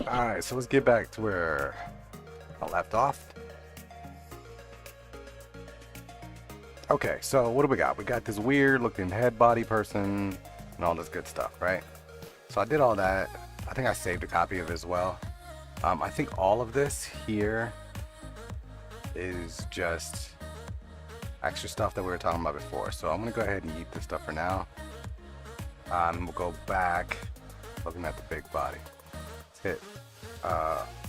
Alright, so let's get back to where I left off. Okay, so what do we got? We got this weird looking head body person and all this good stuff, right? So I did all that. I think I saved a copy of it as well. I think all of this here is just extra stuff that we were talking about before. So I'm gonna go ahead and eat this stuff for now. We'll go back looking at the big body. Let's hit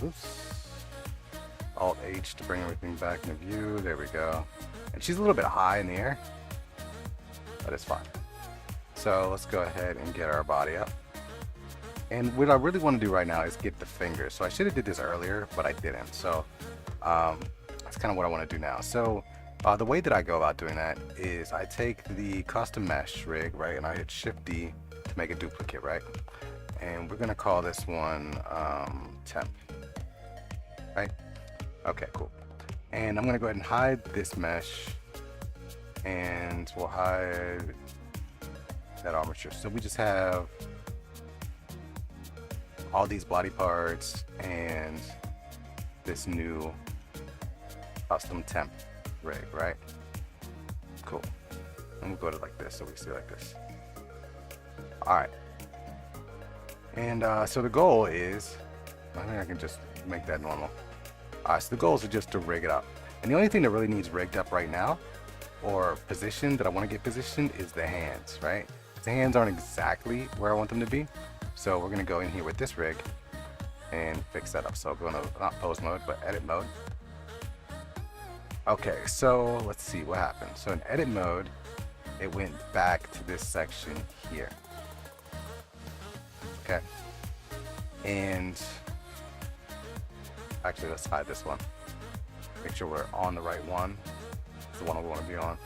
oops, Alt H to bring everything back into view. There we go. And she's a little bit high in the air, but it's fine. So let's go ahead and get our body up. And what I really want to do right now is get the fingers. So I should have did this earlier, but I didn't. So that's kind of what I want to do now. So the way that I go about doing that is I take the custom mesh rig, right, and I hit Shift D to make a duplicate, right? And we're gonna call this one temp, right? Okay, cool. And I'm gonna go ahead and hide this mesh, and we'll hide that armature. So we just have all these body parts and this new custom temp rig, right? Cool. And we'll go to like this, so we see like this. All right. And so the goal is, I think I can just make that normal. All right, so the goal is just to rig it up. And the only thing that really needs rigged up right now, or positioned, that I want to get positioned, is the hands, right? The hands aren't exactly where I want them to be. So we're gonna go in here with this rig and fix that up. So go into, not pose mode, but edit mode. Okay, so let's see what happened. So in edit mode, it went back to this section here. Okay. And actually, let's hide this one. Make sure we're on the right one. It's the one we want to be on.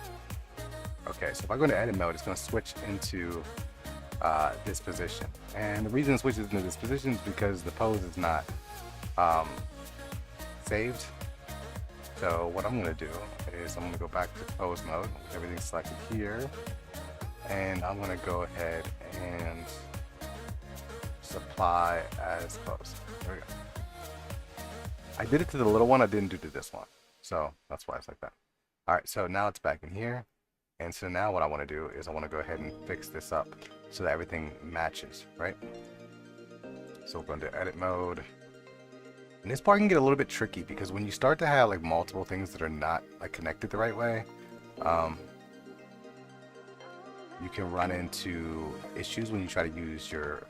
Okay, so if I go into edit mode, it's going to switch into this position. And the reason it switches into this position is because the pose is not saved. So what I'm going to do is I'm going to go back to pose mode. Everything's selected here. And I'm going to go ahead and apply as pose. There we go. I did it to the little one, I didn't do to this one. So that's why it's like that. All right, so now it's back in here. And so now what I want to do is I want to go ahead and fix this up so that everything matches, right? So we're going to edit mode. And this part can get a little bit tricky because when you start to have like multiple things that are not like connected the right way, you can run into issues when you try to use your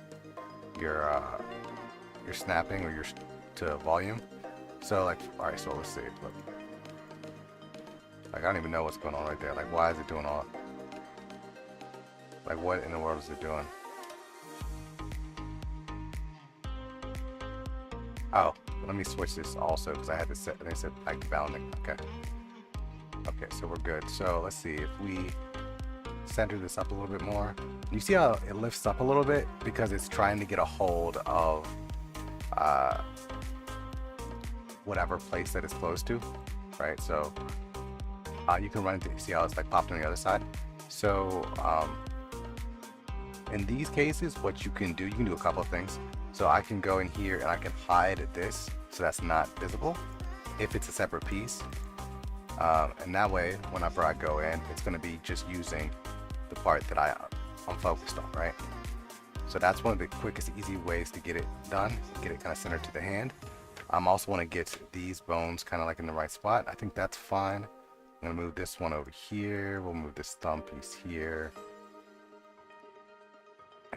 snapping or your to volume. So like, all right, so let's see. Look. Like I don't even know what's going on right there. Like why is it doing all? Like what in the world is it doing? Oh, let me switch this also because I had to set. And they said like bounding. Okay. Okay, so we're good. So let's see if we center this up a little bit more. You see how it lifts up a little bit because it's trying to get a hold of whatever place that it's close to, right? So you can run into, see how it's like popped on the other side. So in these cases, what you can do a couple of things. So I can go in here and I can hide this so that's not visible if it's a separate piece. And that way, whenever I go in, it's going to be just using the part that I'm focused on, right? So that's one of the quickest, easy ways to get it done, get it kind of centered to the hand. Also want to get these bones kind of like in the right spot. I think that's fine. I'm going to move this one over here. We'll move this thumb piece here.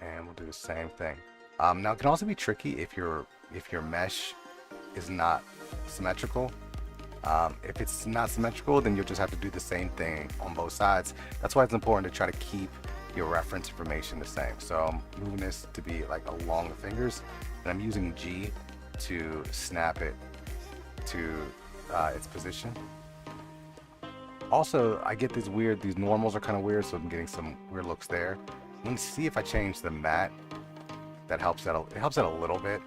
And we'll do the same thing. Now it can also be tricky if your mesh is not symmetrical. If it's not symmetrical, then you'll just have to do the same thing on both sides. That's why it's important to try to keep your reference information the same. So I'm moving this to be like along the fingers, and I'm using G to snap it to its position. Also, I get these normals are kind of weird, so I'm getting some weird looks there. Let me see if I change the matte. That helps out. It helps out a little bit.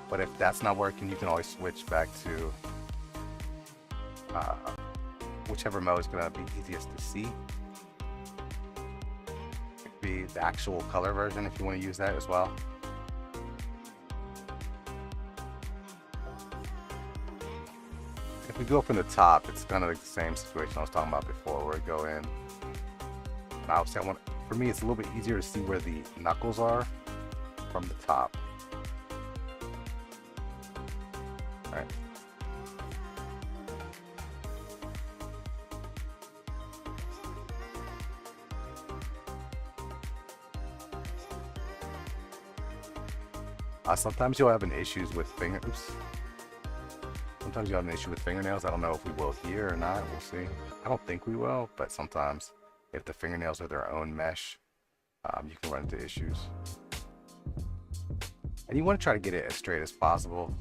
But if that's not working, you can always switch back to whichever mode is going to be easiest to see. be the actual color version if you want to use that as well. If we go from the top, it's kind of like the same situation I was talking about before, where we go in. And obviously, for me, it's a little bit easier to see where the knuckles are from the top. All right. Sometimes you'll have issues with Sometimes you have an issue with fingernails. I don't know if we will here or not. We'll see. I don't think we will, but sometimes if the fingernails are their own mesh, you can run into issues. And you want to try to get it as straight as possible,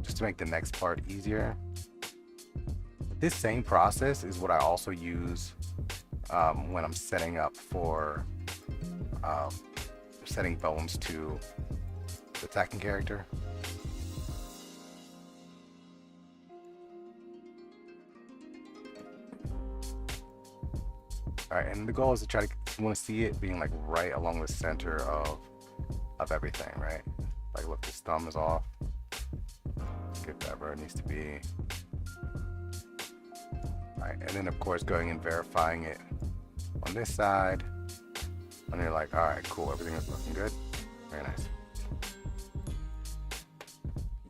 just to make the next part easier. This same process is what I also use when I'm setting up for setting bones to the attacking character. Alright, and the goal is to try to, you want to see it being like right along the center of everything, right? Like look, this thumb is off. Get that where it needs to be. Alright, and then of course going and verifying it on this side. And you're like, alright, cool, everything is looking good. Very nice.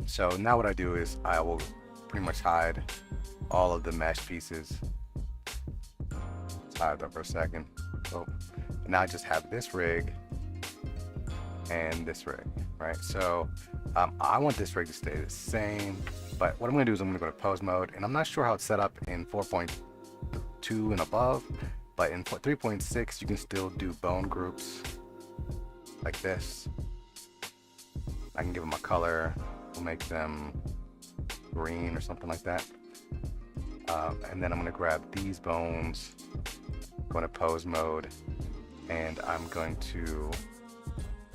So now what I do is I will pretty much hide all of the mesh pieces. Let's hide that for a second. So now I just have this rig and this rig, right? So I want this rig to stay the same, but what I'm gonna do is I'm gonna go to pose mode, and I'm not sure how it's set up in 4.2 and above, but in 3.6 you can still do bone groups like this. I can give them a color. We'll make them green or something like that. And then I'm gonna grab these bones, go into pose mode, and I'm going to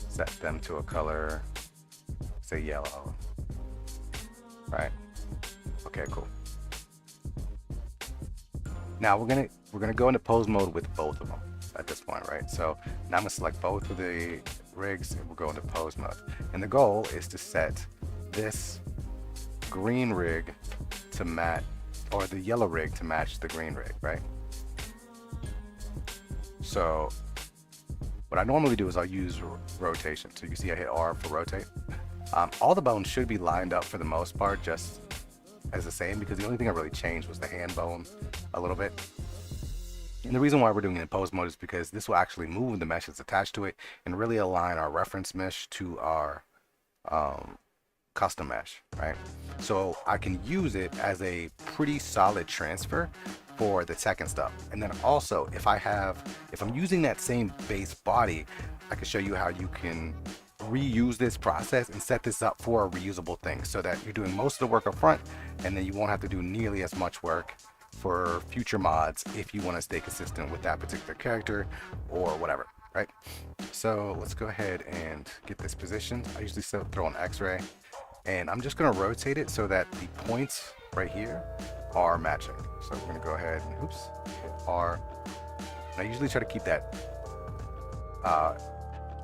set them to a color, say yellow. Right? Okay, cool. Now we're gonna go into pose mode with both of them at this point, right? So now I'm gonna select both of the rigs and we'll go into pose mode. And the goal is to set this green rig to match, or the yellow rig to match the green rig, right? So what I normally do is I'll use rotation. So you can see I hit R for rotate. All the bones should be lined up for the most part, just as the same, because the only thing I really changed was the hand bone a little bit. And the reason why we're doing it in pose mode is because this will actually move the mesh that's attached to it and really align our reference mesh to our custom mesh, right? So I can use it as a pretty solid transfer for the tech and stuff. And then also if I'm using that same base body, I can show you how you can reuse this process and set this up for a reusable thing, so that you're doing most of the work up front and then you won't have to do nearly as much work for future mods if you want to stay consistent with that particular character or whatever, right? So let's go ahead and get this positioned. I usually throw an X-ray, and I'm just going to rotate it so that the points right here are matching. So we're going to go ahead and hit R. And I usually try to keep that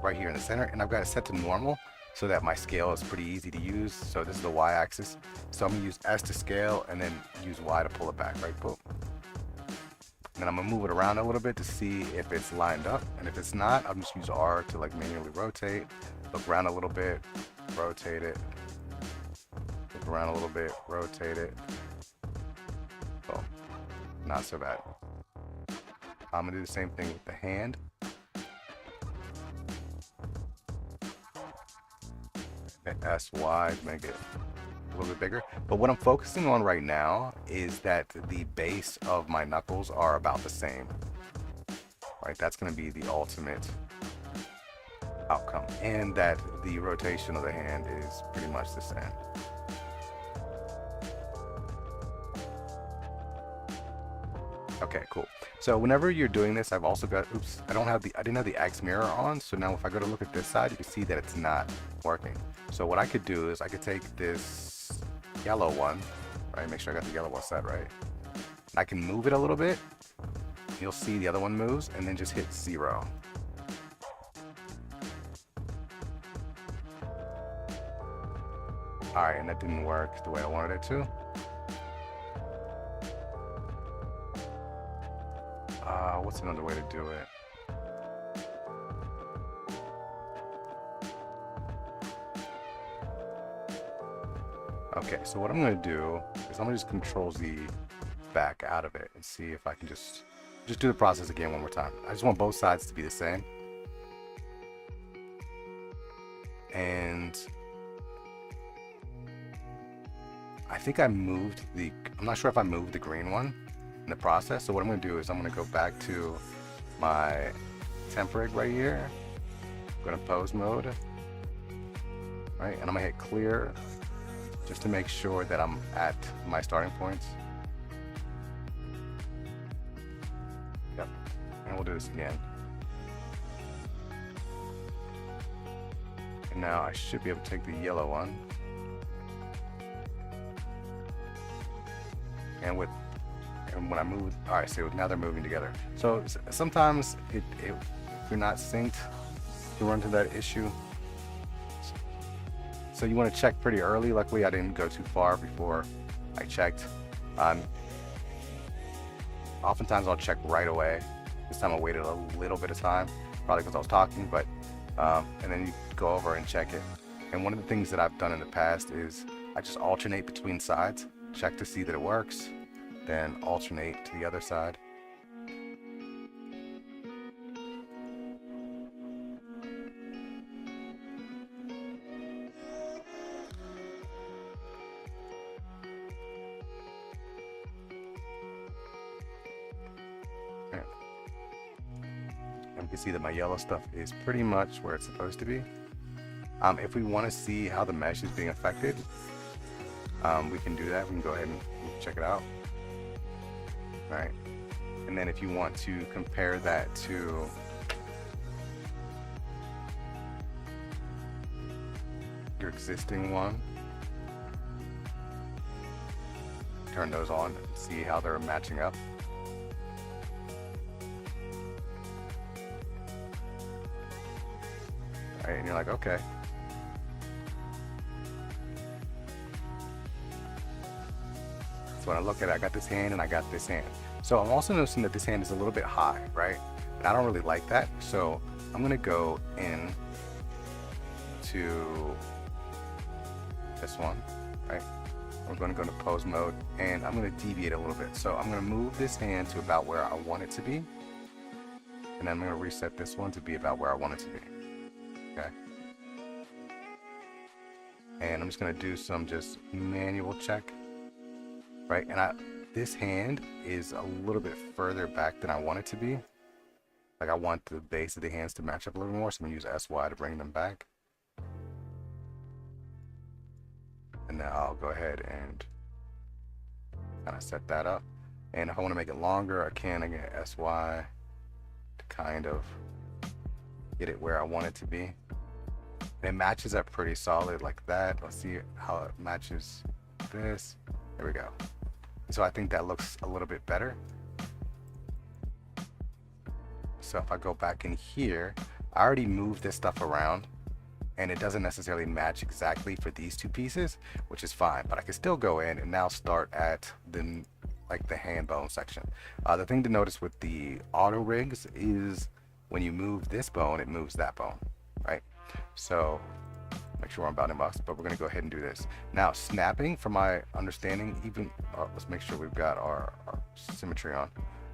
right here in the center, and I've got it set to normal so that my scale is pretty easy to use. So this is the Y-axis. So I'm gonna use S to scale and then use Y to pull it back, right? Boom. And I'm gonna move it around a little bit to see if it's lined up. And if it's not, I'm just use R to like manually rotate, look around a little bit, rotate it, look around a little bit, rotate it. Oh, not so bad. I'm gonna do the same thing with the hand. SY to make it a little bit bigger. But what I'm focusing on right now is that the base of my knuckles are about the same. Right, that's going to be the ultimate outcome, and that the rotation of the hand is pretty much the same. Okay, cool. So whenever you're doing this, I've also got, oops, I didn't have the X mirror on. So now if I go to look at this side, you can see that it's not working. So what I could do is I could take this yellow one, right? Make sure I got the yellow one set right. And I can move it a little bit you'll see the other one moves, and then just hit 0. Alright, and that didn't work the way I wanted it to. What's another way to do it? Okay, so what I'm going to do is I'm going to just Control Z back out of it and see if I can just do the process again one more time. I just want both sides to be the same. And I think I'm not sure if I moved the green one in the process. So what I'm going to do is I'm going to go back to my temp rig right here. I'm going to pose mode, right? And I'm going to hit clear just to make sure that I'm at my starting points. Yep. And we'll do this again. And now I should be able to take the yellow one. And when I move, all right, so now they're moving together. So sometimes if you're not synced, you run into that issue. So you want to check pretty early. Luckily, I didn't go too far before I checked. Oftentimes I'll check right away. This time I waited a little bit of time, probably because I was talking, but and then you go over and check it. And one of the things that I've done in the past is I just alternate between sides, check to see that it works, then alternate to the other side. And you can see that my yellow stuff is pretty much where it's supposed to be. If we want to see how the mesh is being affected, we can do that. We can go ahead and check it out. Right. And then if you want to compare that to your existing one, turn those on and see how they're matching up. All right, and you're like, okay. So when I look at it, I got this hand and I got this hand. So I'm also noticing that this hand is a little bit high, right? And I don't really like that. So I'm gonna go in to this one, right? We're gonna go to pose mode and I'm gonna deviate a little bit. So I'm gonna move this hand to about where I want it to be. And then I'm gonna reset this one to be about where I want it to be, okay? And I'm just gonna do some just manual check. Right, and this hand is a little bit further back than I want it to be. Like I want the base of the hands to match up a little more, so I'm gonna use SY to bring them back. And now I'll go ahead and kind of set that up. And if I want to make it longer, I can again SY to kind of get it where I want it to be. And it matches up pretty solid like that. Let's see how it matches this. There we go. So I think that looks a little bit better. So if I go back in here, I already moved this stuff around and it doesn't necessarily match exactly for these two pieces, which is fine, but I can still go in and now start at the hand bone section. The thing to notice with the auto rigs is when you move this bone, it moves that bone, right? So make sure I'm bounding box, but we're going to go ahead and do this. Now snapping, from my understanding, even let's make sure we've got our symmetry on.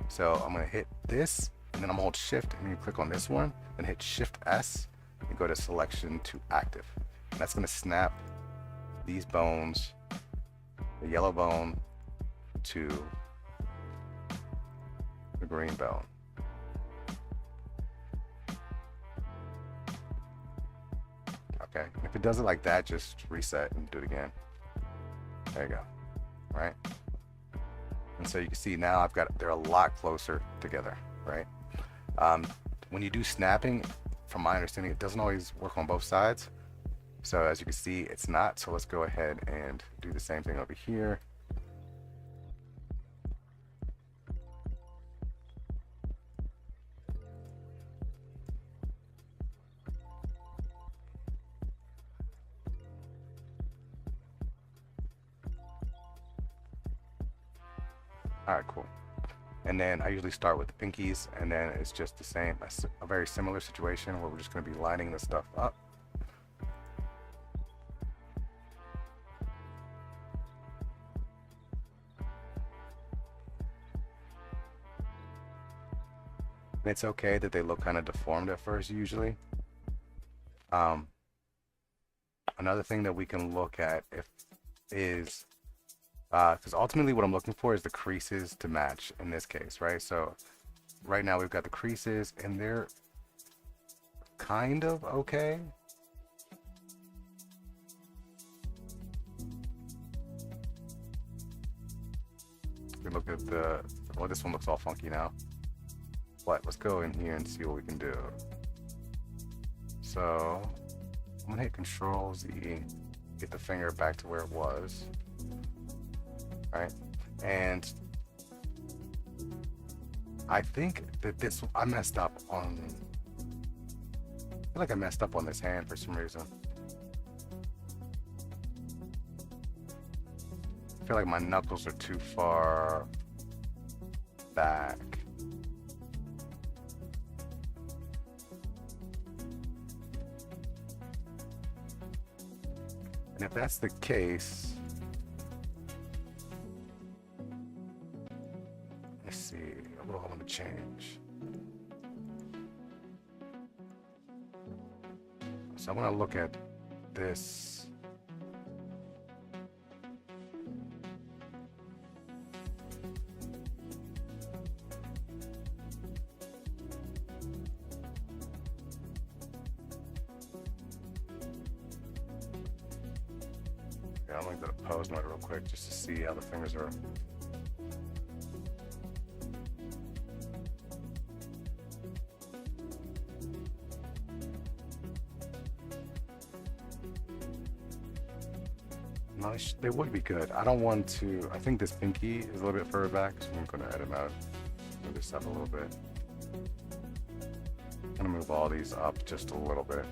So I'm going to hit this and then I'm going to hold shift and you click on this one, then hit shift S and go to selection to active. And that's going to snap these bones, the yellow bone to the green bone. Okay, if it does it like that, just reset and do it again. There you go. All right. And so you can see now they're a lot closer together, right? When you do snapping, from my understanding, it doesn't always work on both sides. So as you can see, it's not. So let's go ahead and do the same thing over here. All right, cool. And then I usually start with the pinkies, and then it's just the same, a very similar situation where we're just going to be lining this stuff up. And it's okay that they look kind of deformed at first usually. Um, Another thing that we can look at if is because ultimately what I'm looking for is the creases to match in this case, right? So right now we've got the creases and they're kind of okay. We look at the, well, this one looks all funky now. But let's go in here and see what we can do. So I'm gonna hit Control Z, get the finger back to where it was. Right, and I think that I messed up on, I feel like I messed up on this hand for some reason. I feel like my knuckles are too far back. And if that's the case, let's see, what do I want to change? So I want to look at this. Yeah, I'm going to go to pose mode real quick just to see how the fingers are. No, they would be good. I don't want to, I think this pinky is a little bit further back, so I'm going to edit out. Move this up a little bit. I'm going to move all these up just a little bit.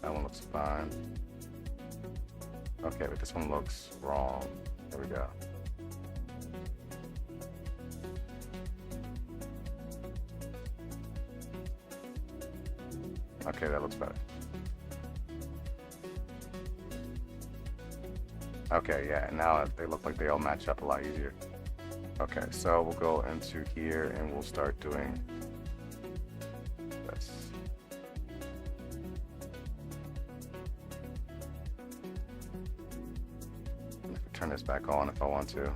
That one looks fine. Okay, but this one looks wrong. There we go. Okay, that looks better. Okay, yeah, now they look like they all match up a lot easier. Okay, so we'll go into here and we'll start doing this. I can turn this back on if I want to.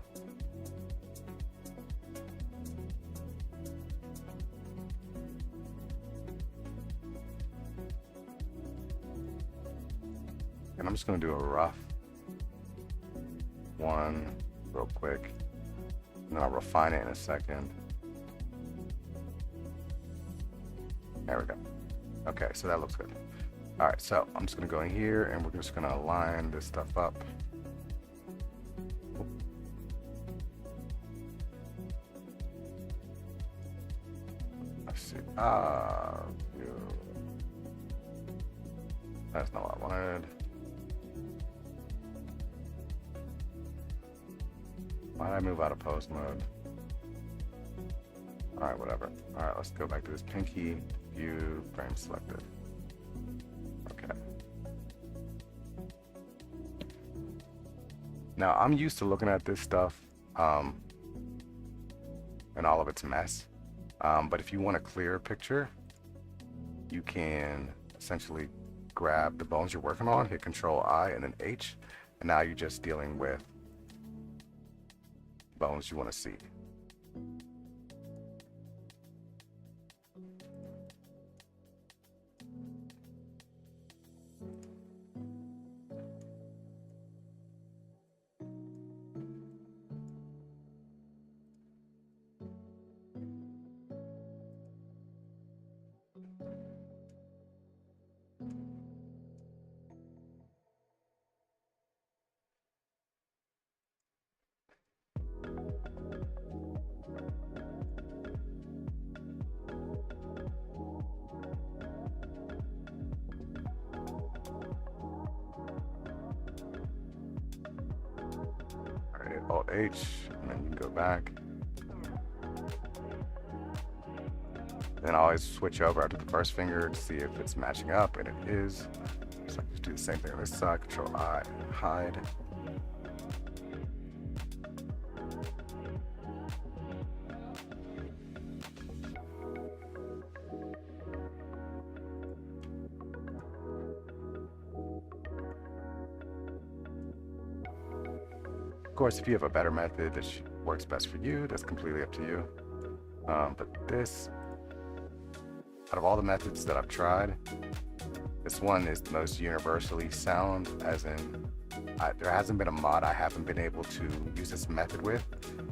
And I'm just going to do a rough one real quick, and then I'll refine it in a second. There we go. Okay, so that looks good. All right, so I'm just gonna go in here and we're just gonna line this stuff up. Let's see. That's not what I wanted. Why did I move out of pose mode? All right, whatever. All right, let's go back to this pinky view, frame selected. Okay. Now I'm used to looking at this stuff and all of its mess. But if you want a clearer picture, you can essentially grab the bones you're working on, hit Control I and then H, and now you're just dealing with bones you want to see. H, and then you can go back. Then I always switch over after the first finger to see if it's matching up, and it is. So I just do the same thing on this side, Control I, hide. Of course, if you have a better method that works best for you, that's completely up to you. But this, out of all the methods that I've tried, this one is the most universally sound, as in there hasn't been a mod I haven't been able to use this method with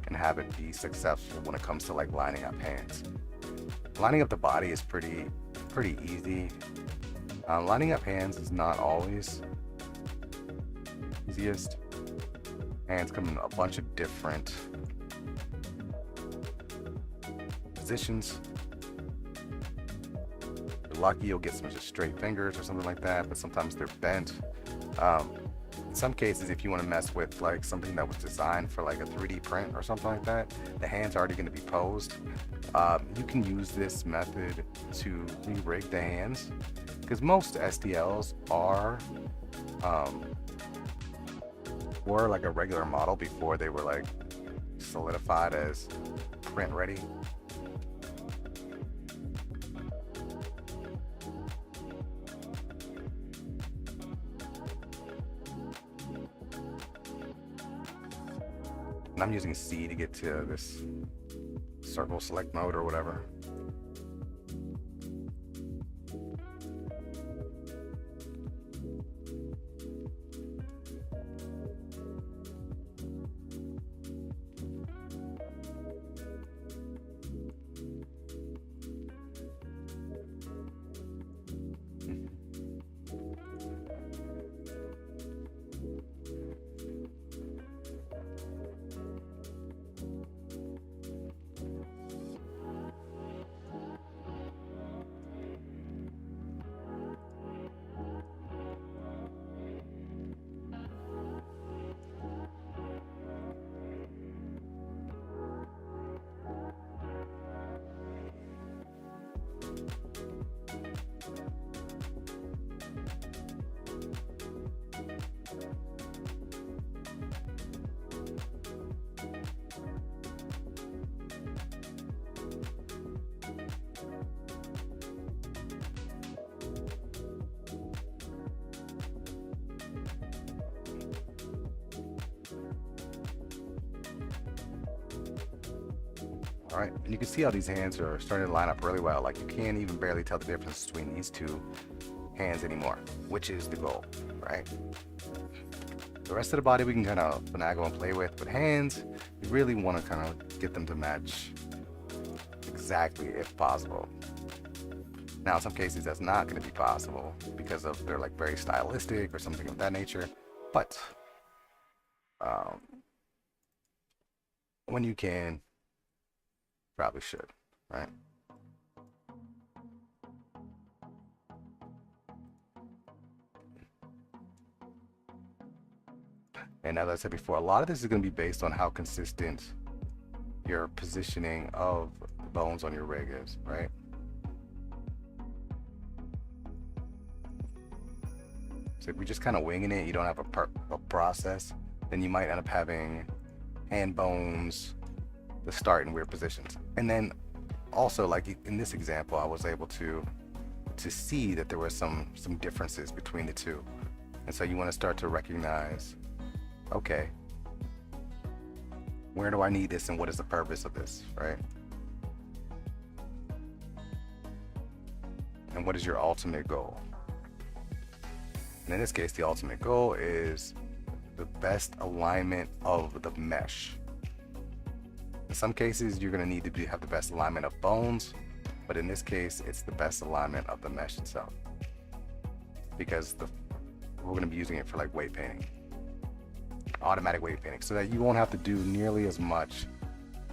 and have it be successful when it comes to like lining up hands. Lining up the body is pretty easy. Lining up hands is not always easiest. Hands come in a bunch of different positions. If you're lucky, you'll get some just straight fingers or something like that, but sometimes they're bent. In some cases, if you want to mess with like something that was designed for like a 3D print or something like that, the hand's already going to be posed. You can use this method to re-rig the hands, because most STLs were like a regular model before they were like solidified as print ready. And I'm using C to get to this circle select mode or whatever. All right, and you can see how these hands are starting to line up really well. Like you can't even barely tell the difference between these two hands anymore, which is the goal, right? The rest of the body we can kind of finagle and play with, but hands, you really want to kind of get them to match exactly if possible. Now, in some cases, that's not going to be possible because of they're like very stylistic or something of that nature, but when you can, probably should, right? And as I said before, a lot of this is going to be based on how consistent your positioning of the bones on your rig is, right? So if you're just kind of winging it, you don't have a process, then you might end up having hand bones that start in weird positions. And then also, like in this example, I was able to see that there were some differences between the two. And so you want to start to recognize, okay, where do I need this and what is the purpose of this, right? And what is your ultimate goal? And in this case, the ultimate goal is the best alignment of the mesh. In some cases, you're going to need to have the best alignment of bones, but in this case, it's the best alignment of the mesh itself, because we're going to be using it for like weight painting, automatic weight painting, so that you won't have to do nearly as much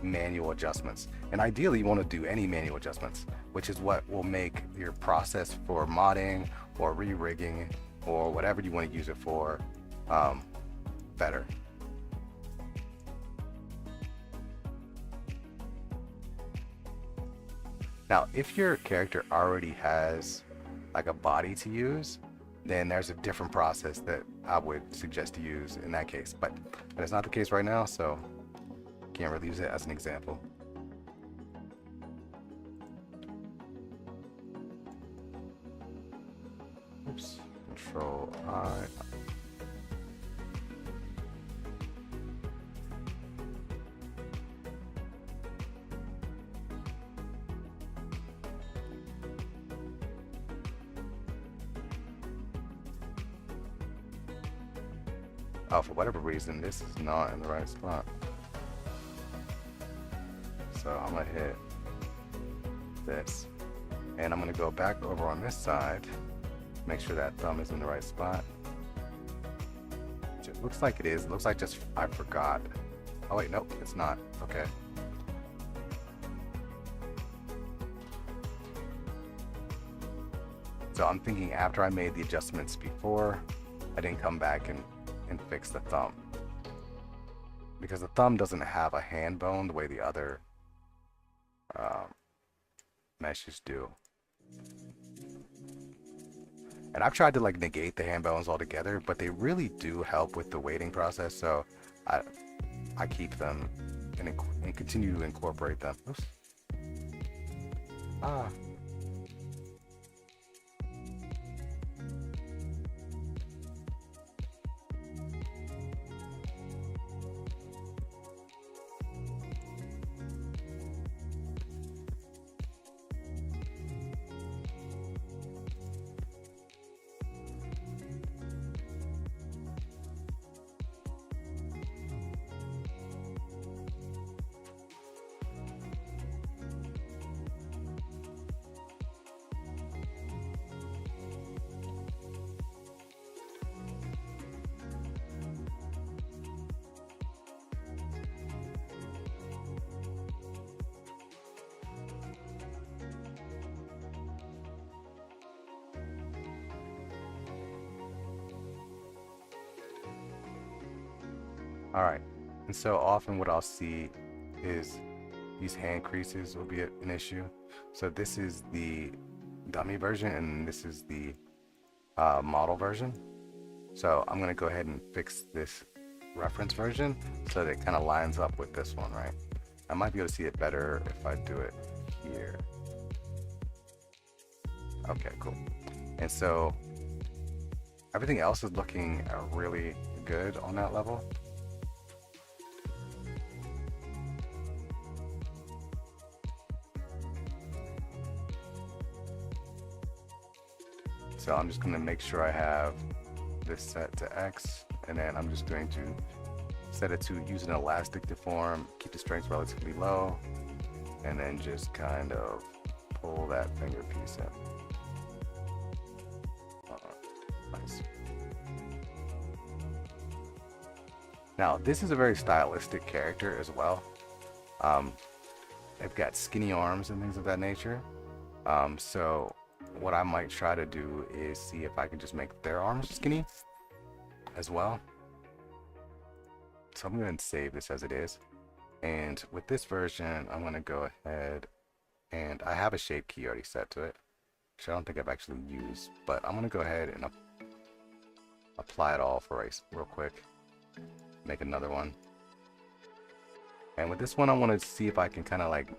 manual adjustments. And ideally, you want to do any manual adjustments, which is what will make your process for modding or re-rigging or whatever you want to use it for better. Now, if your character already has like a body to use, then there's a different process that I would suggest to use in that case. But it's not the case right now, so can't really use it as an example. Oops. Control I. Oh, for whatever reason, this is not in the right spot. So I'm gonna hit this, and I'm gonna go back over on this side, make sure that thumb is in the right spot. It looks like it is. It looks like just I forgot. Oh wait, nope, it's not. Okay. So I'm thinking after I made the adjustments before, I didn't come back and fix the thumb. Because the thumb doesn't have a hand bone the way the other meshes do. And I've tried to like negate the hand bones altogether, but they really do help with the weighting process, so I keep them and continue to incorporate them. Oops. Ah. Alright, and so often what I'll see is these hand creases will be an issue. So this is the dummy version and this is the model version. So I'm going to go ahead and fix this reference version so that it kind of lines up with this one, right? I might be able to see it better if I do it here. Okay, cool. And so everything else is looking really good on that level. So I'm just going to make sure I have this set to X, and then I'm just going to set it to use an elastic deform, keep the strength relatively low, and then just kind of pull that finger piece in. Nice. Now this is a very stylistic character as well. They've got skinny arms and things of that nature. So what I might try to do is see if I can just make their arms skinny as well. So I'm going to save this as it is. And with this version, I'm going to go ahead and I have a shape key already set to it, which I don't think I've actually used, but I'm going to go ahead and apply it all for race real quick. Make another one. And with this one, I want to see if I can kind of like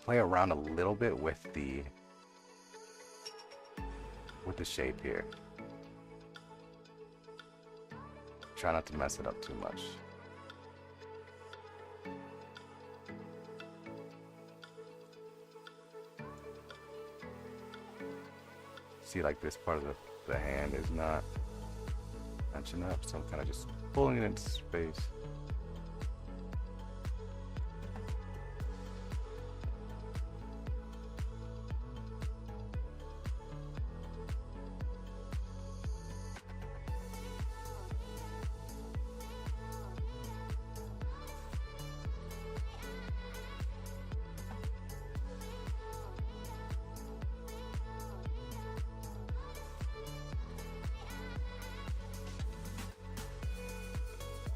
play around a little bit with the shape here. Try not to mess it up too much. See, like this part of the hand is not matching up, so I'm kind of just pulling it into space.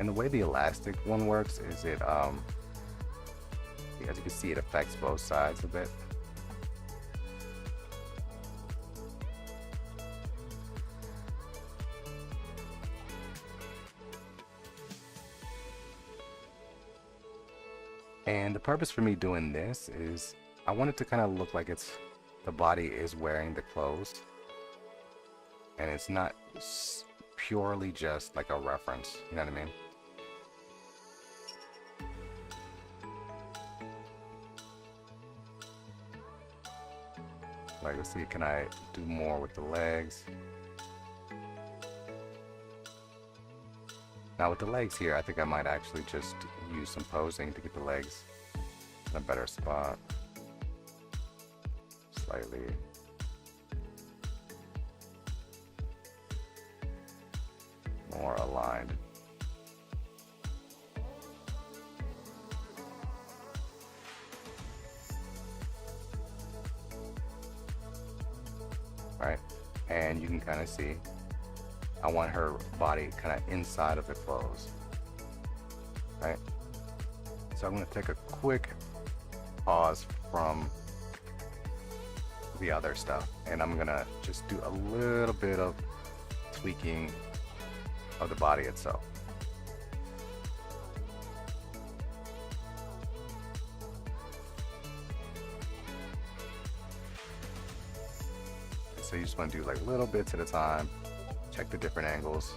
And the way the elastic one works is it, as you can see it affects both sides a bit. And the purpose for me doing this is I want it to kind of look like the body is wearing the clothes, and it's not purely just like a reference, you know what I mean? Like, let's see, can I do more with the legs? Now with the legs here, I think I might actually just use some posing to get the legs in a better spot. Slightly. More aligned. Right? And you can kind of see I want her body kind of inside of the clothes, right? So I'm going to take a quick pause from the other stuff, and I'm going to just do a little bit of tweaking of the body itself. So you just want to do like little bits at a time. Check the different angles.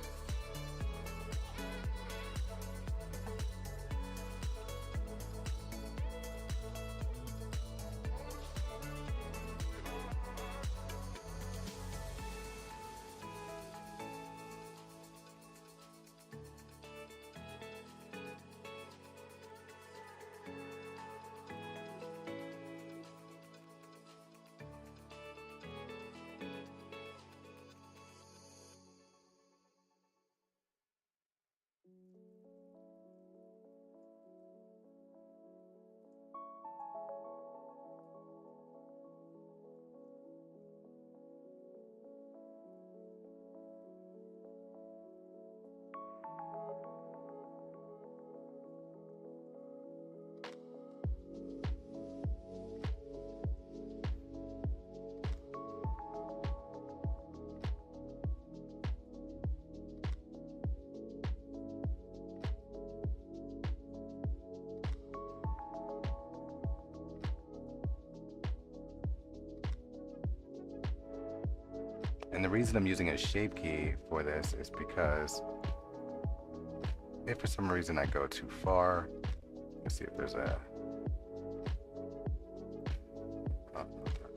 And the reason I'm using a shape key for this is because if for some reason I go too far, let's see if there's a,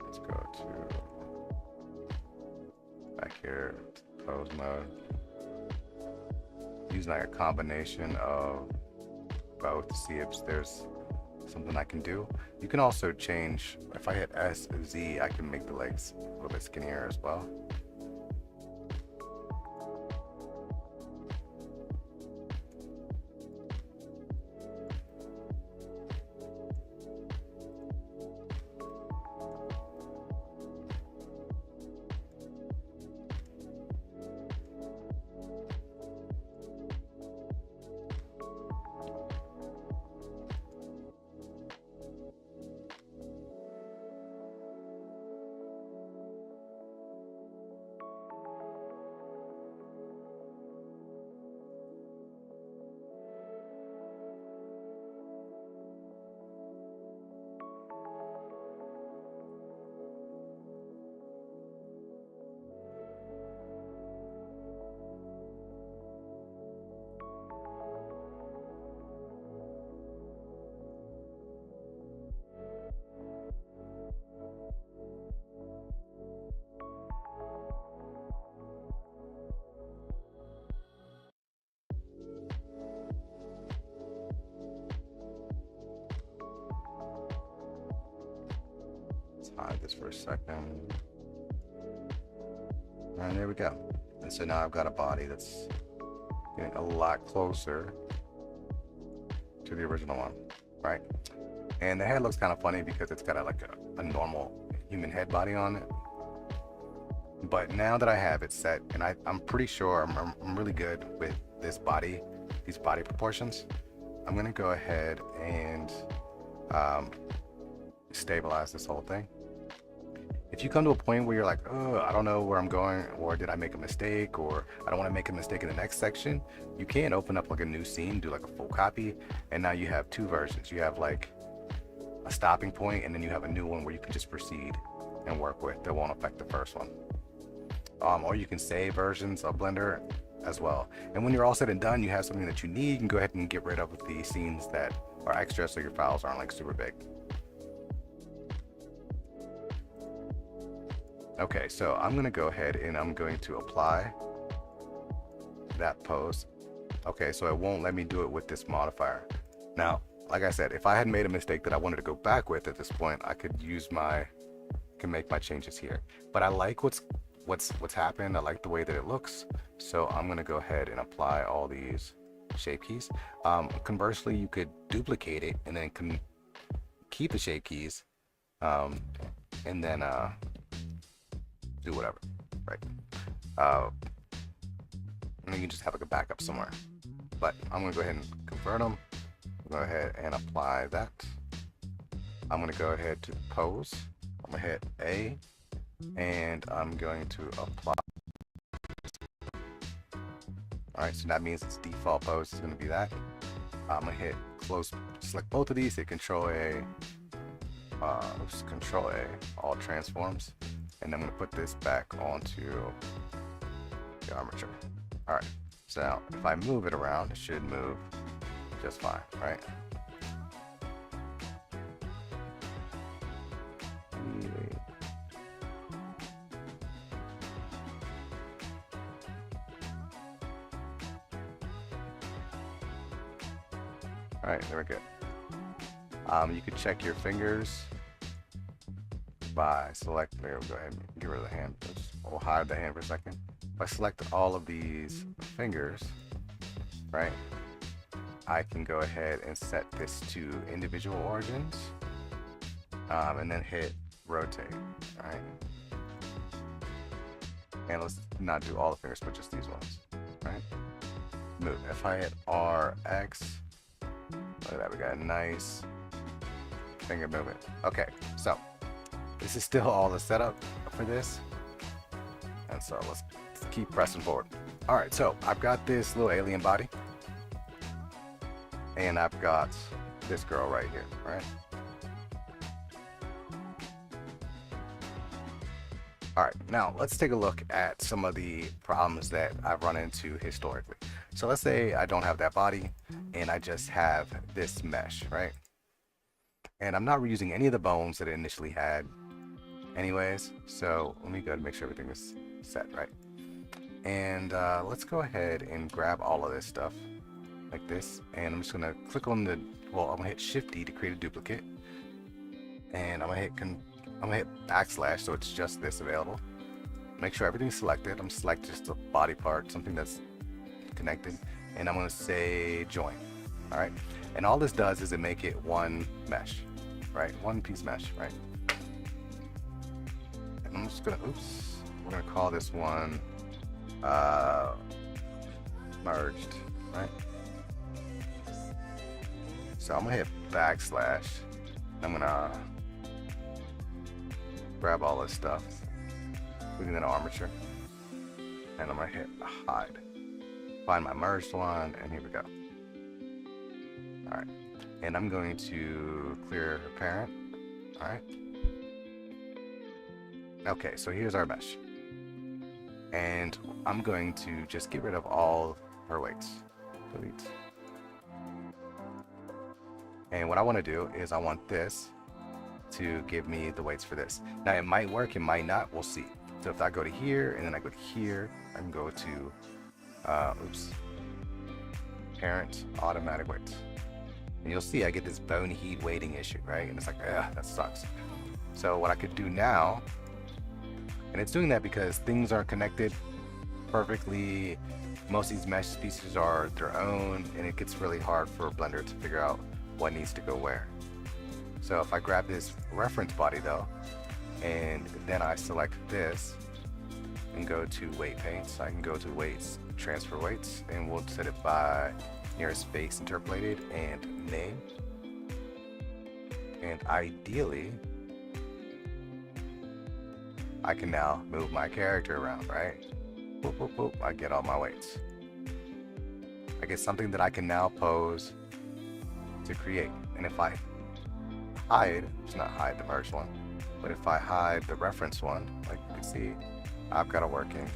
let's go to back here, pose mode. Using like a combination of both to see if there's something I can do. You can also change, if I hit S, Z, I can make the legs a little bit skinnier as well. Hide this for a second, and there we go. And so now I've got a body that's getting a lot closer to the original one, right? And the head looks kind of funny because it's got a normal human head body on it. But now that I have it set, and I'm pretty sure I'm really good with this body, these body proportions, I'm gonna go ahead and um, stabilize this whole thing. If you come to a point where you're like, oh, I don't know where I'm going, or did I make a mistake, or I don't want to make a mistake in the next section, you can open up like a new scene, do like a full copy, and now you have two versions. You have like a stopping point, and then you have a new one where you can just proceed and work with that won't affect the first one. Or you can save versions of Blender as well. And when you're all said and done, you have something that you need, you can go ahead and get rid of the scenes that are extra so your files aren't like super big. Okay, so I'm gonna go ahead and I'm going to apply that pose. Okay, so it won't let me do it with this modifier. Now, like I said, if I had made a mistake that I wanted to go back with at this point, I could make my changes here. But I like what's happened. I like the way that it looks. So I'm gonna go ahead and apply all these shape keys. Conversely, you could duplicate it and then keep the shape keys, and then do whatever, right? And then you can just have like a backup somewhere. But I'm gonna go ahead and convert them. Go ahead and apply that. I'm gonna go ahead to pose. I'm gonna hit A, and I'm going to apply. All right, so that means its default pose is gonna be that. I'm gonna hit close, select both of these, hit Control A, Control A, all transforms. And I'm going to put this back onto the armature. All right, so now if I move it around, it should move just fine, right? All right, there we go. You could check your fingers by selecting, there we go ahead and get rid of the hand. We'll hide the hand for a second. If I select all of these fingers, right, I can go ahead and set this to individual origins, and then hit rotate, all right? And let's not do all the fingers, but just these ones, right? Move. If I hit RX, look at that, we got a nice finger movement. Okay, so this is still all the setup for this, and so let's keep pressing forward. All right, so I've got this little alien body, and I've got this girl right here, right? All right, now let's take a look at some of the problems that I've run into historically. So let's say I don't have that body, and I just have this mesh, right? And I'm not reusing any of the bones that it initially had anyways, so let me go and make sure everything is set right. And let's go ahead and grab all of this stuff like this, and I'm just gonna click on the, well, I'm gonna hit Shift D to create a duplicate, and I'm gonna hit backslash so it's just this available. Make sure everything's selected. I'm select just a body part, something that's connected, and I'm gonna say join. All right, and all this does is it make it one mesh, right? One piece mesh, right? I'm just gonna, oops, we're gonna call this one merged, right? So I'm gonna hit backslash. I'm gonna grab all this stuff, including that armature, and I'm gonna hit hide. Find my merged one, and here we go. All right, and I'm going to clear her parent. All right. Okay, so here's our mesh, and I'm going to just get rid of all her weights. Delete. And what I want to do is I want this to give me the weights for this. Now it might work, it might not, we'll see. So if I go to here and then I go to here, I can go to parent automatic weights, and you'll see I get this bone heat weighting issue, right? And it's like, that sucks. So what I could do now, and it's doing that because things aren't connected perfectly. Most of these mesh species are their own, and it gets really hard for Blender to figure out what needs to go where. So if I grab this reference body though, and then I select this and go to weight paints, I can go to weights, transfer weights, and we'll set it by nearest base interpolated and name. And ideally, I can now move my character around, right? Boop, boop, boop. I get all my weights. I get something that I can now pose to create. And if I hide, it's not hide the merge one, but if I hide the reference one, like you can see, I've got a working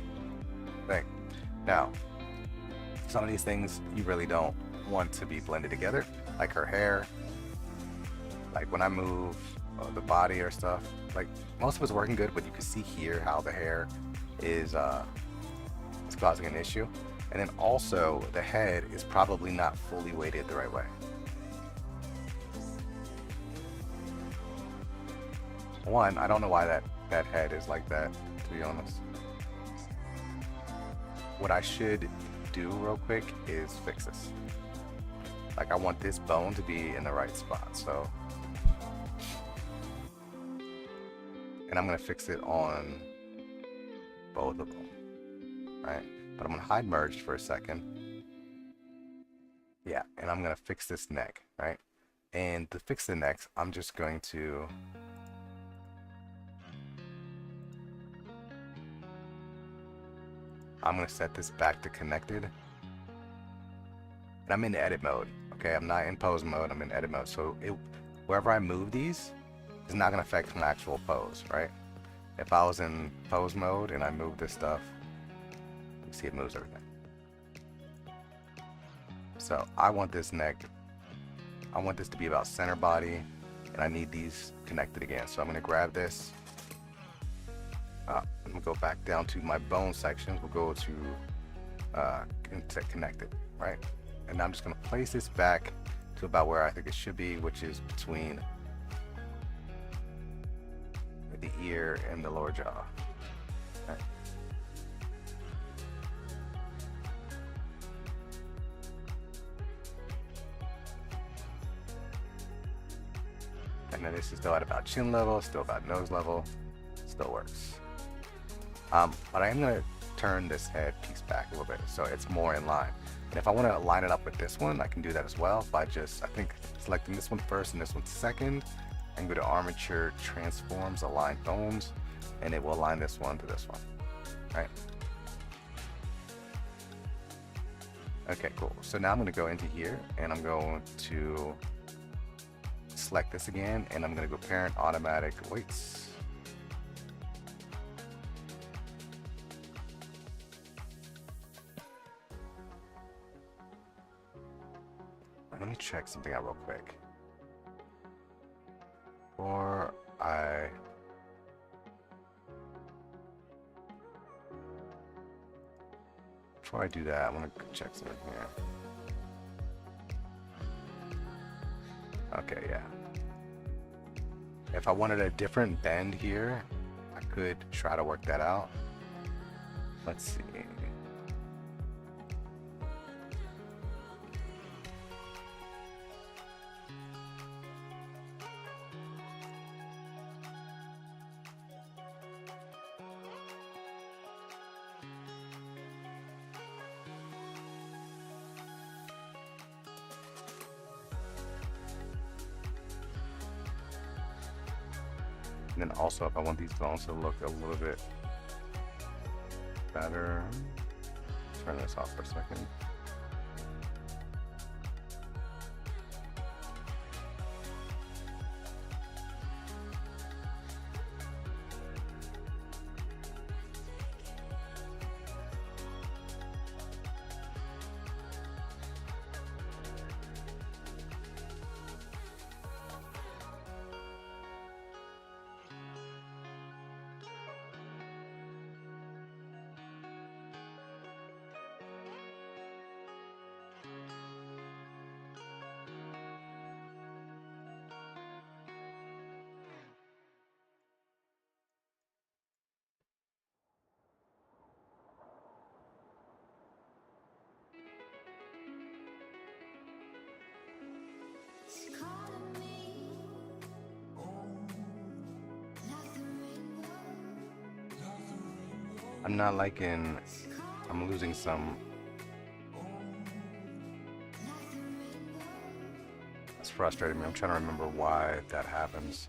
thing. Now, some of these things you really don't want to be blended together, like her hair. Like when I move the body or stuff, like most of it's working good, but you can see here how the hair is causing an issue. And then also the head is probably not fully weighted the right way. One, I don't know why that head is like that, to be honest. What I should do real quick is fix this. Like I want this bone to be in the right spot, so. And I'm gonna fix it on both of them, right? But I'm gonna hide merged for a second. Yeah, and I'm gonna fix this neck, right? And to fix the necks, I'm just going to set this back to connected. And I'm in edit mode, okay? I'm not in pose mode, I'm in edit mode. So wherever I move these, it's not gonna affect my actual pose, right? If I was in pose mode and I move this stuff, you see it moves everything. So I want this neck, I want this to be about center body, and I need these connected again. So I'm gonna grab this. I'm gonna go back down to my bone sections. We'll go to connected, right? And I'm just gonna place this back to about where I think it should be, which is between the ear and the lower jaw. Right. And then this is still at about chin level, still about nose level, still works. But I am going to turn this head piece back a little bit so it's more in line. And if I want to line it up with this one, I can do that as well by just, I think, selecting this one first and this one second, and go to Armature Transforms, Align Bones, and it will align this one to this one, right? Okay, cool. So now I'm going to go into here, and I'm going to select this again, and I'm going to go Parent Automatic Weights. Let me check something out real quick. Before I do that, I want to check something here. Okay, yeah. If I wanted a different bend here, I could try to work that out. Let's see. And then also, if I want these bones to look a little bit better, turn this off for a second. I'm not liking, I'm losing some. Let's frustrating me. I'm trying to remember why that happens.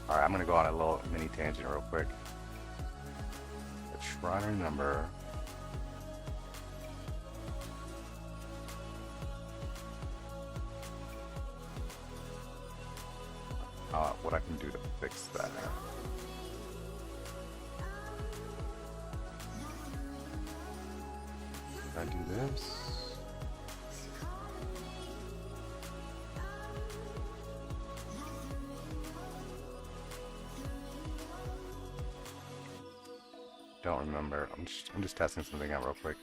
Alright, I'm gonna go on a little mini tangent real quick. Trying to remember. What I can do to fix that. Can I do this? Don't remember. I'm just testing something out real quick.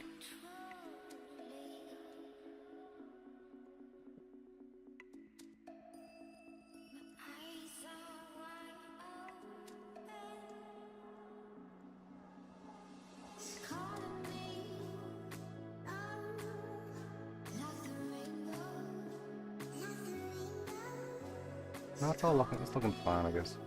No, it's looking fine, I guess.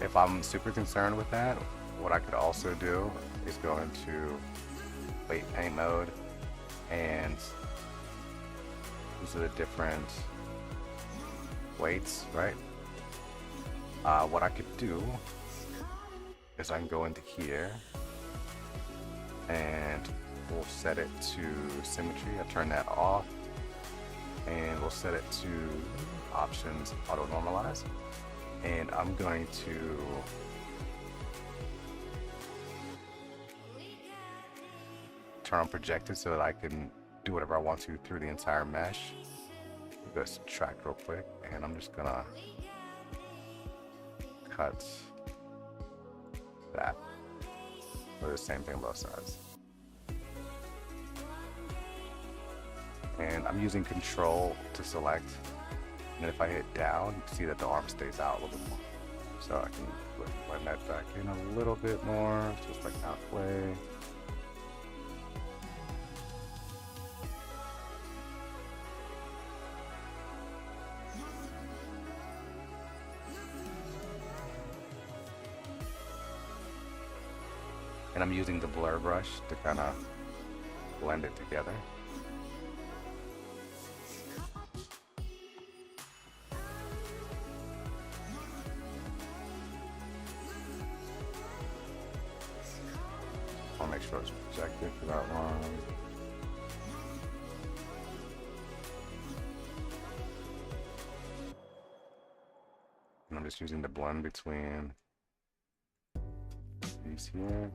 If I'm super concerned with that, what I could also do is go into weight paint mode, and these are the different weights, right? What I could do is I can go into here and we'll set it to symmetry. I turn that off, and we'll set it to options auto normalize. And I'm going to turn on projected so that I can do whatever I want to through the entire mesh. Go subtract real quick, and I'm just gonna cut that. Do the same thing on both sides. And I'm using control to select. And if I hit down, you can see that the arm stays out a little bit more. So I can blend that back in a little bit more, just like halfway. And I'm using the blur brush to kind of blend it together. I'll make sure it's projected for that one. And I'm just using the blend between these here.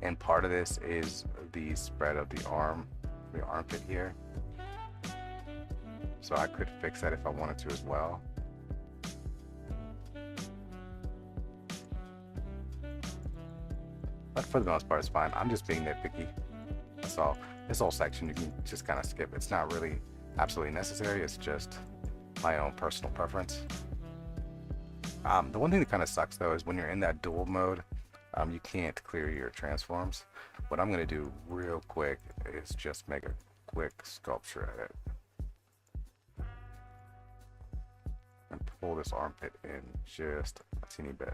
And part of this is the spread of the armpit here. So I could fix that if I wanted to as well. But for the most part, it's fine. I'm just being nitpicky. That's all. This whole section you can just kind of skip. It's not really absolutely necessary. It's just my own personal preference. The one thing that kind of sucks though is when you're in that dual mode, you can't clear your transforms. What I'm going to do real quick is just make a quick sculpture edit and pull this armpit in just a teeny bit.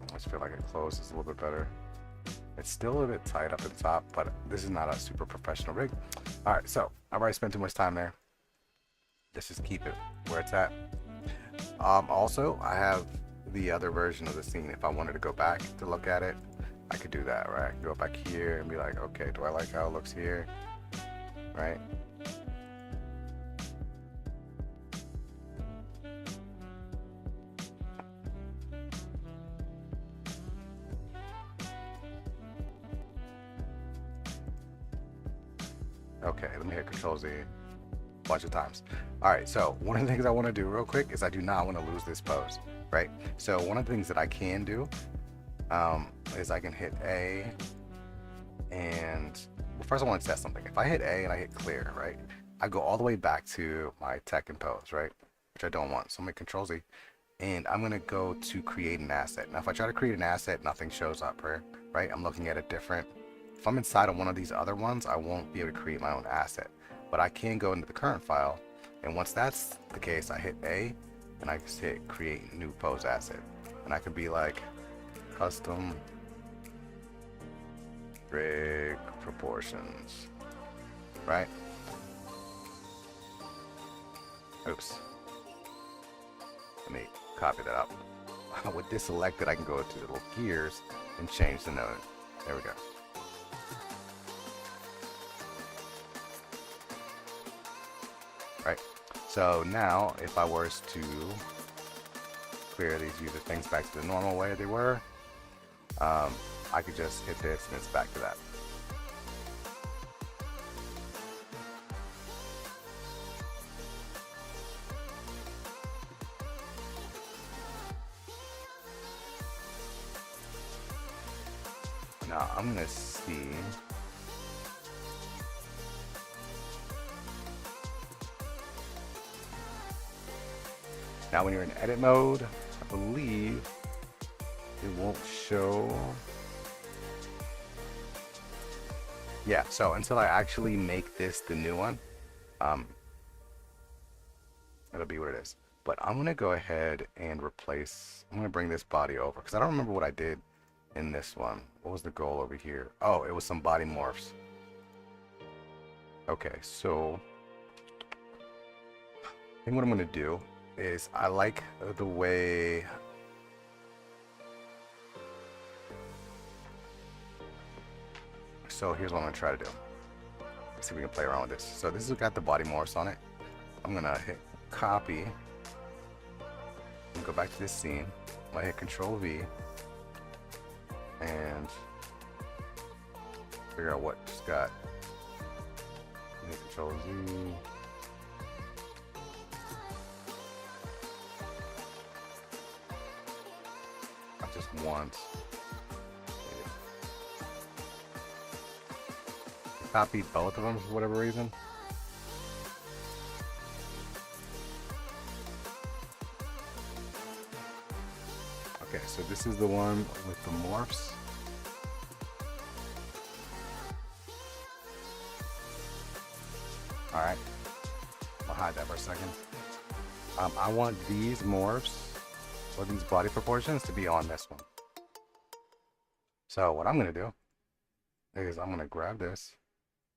I just feel like it closes a little bit better. It's still a bit tight up at the top, but this is not a super professional rig. All right, so I've already spent too much time there. Let's just keep it where it's at. Also, I have the other version of the scene. If I wanted to go back to look at it, I could do that, right? I could go back here and be like, okay, do I like how it looks here, right? Okay, let me hit Control Z a bunch of times. All right, so one of the things I want to do real quick is I do not want to lose this pose, right? So one of the things that I can do is I can hit A and well, first I want to test something. If I hit A and I hit clear, right, I go all the way back to my Tekken pose, right, which I don't want. So I'm going to Control Z and I'm going to go to create an asset. Now if I try to create an asset, nothing shows up here, right? I'm looking at a different, if I'm inside of one of these other ones, I won't be able to create my own asset. But I can go into the current file, and once that's the case, I hit A, and I just hit create new pose asset. And I could be like, custom rig proportions, right? Oops. Let me copy that up. With this selected, I can go to the little gears and change the node. There we go. Right. So now, if I was to clear these user things back to the normal way they were, I could just hit this and it's back to that. Now I'm gonna see. Now when you're in edit mode, I believe it won't show. Yeah, so until I actually make this the new one, it'll be what it is. But I'm gonna go ahead and replace, I'm gonna bring this body over because I don't remember what I did in this one. What was the goal over here? Oh, it was some body morphs. Okay, so I think what I'm gonna do is I like the way so here's what I'm gonna try to do. Let's see if we can play around with this. So this has got the body morphs on it. I'm gonna hit copy and go back to this scene. I'm gonna hit Control V and figure out what just got. Hit Control Z. I just want copied both of them for whatever reason. Okay, so this is the one with the morphs. Alright, I'll hide that for a second. I want these morphs, or these body proportions, to be on this one. So what I'm going to do is I'm going to grab this,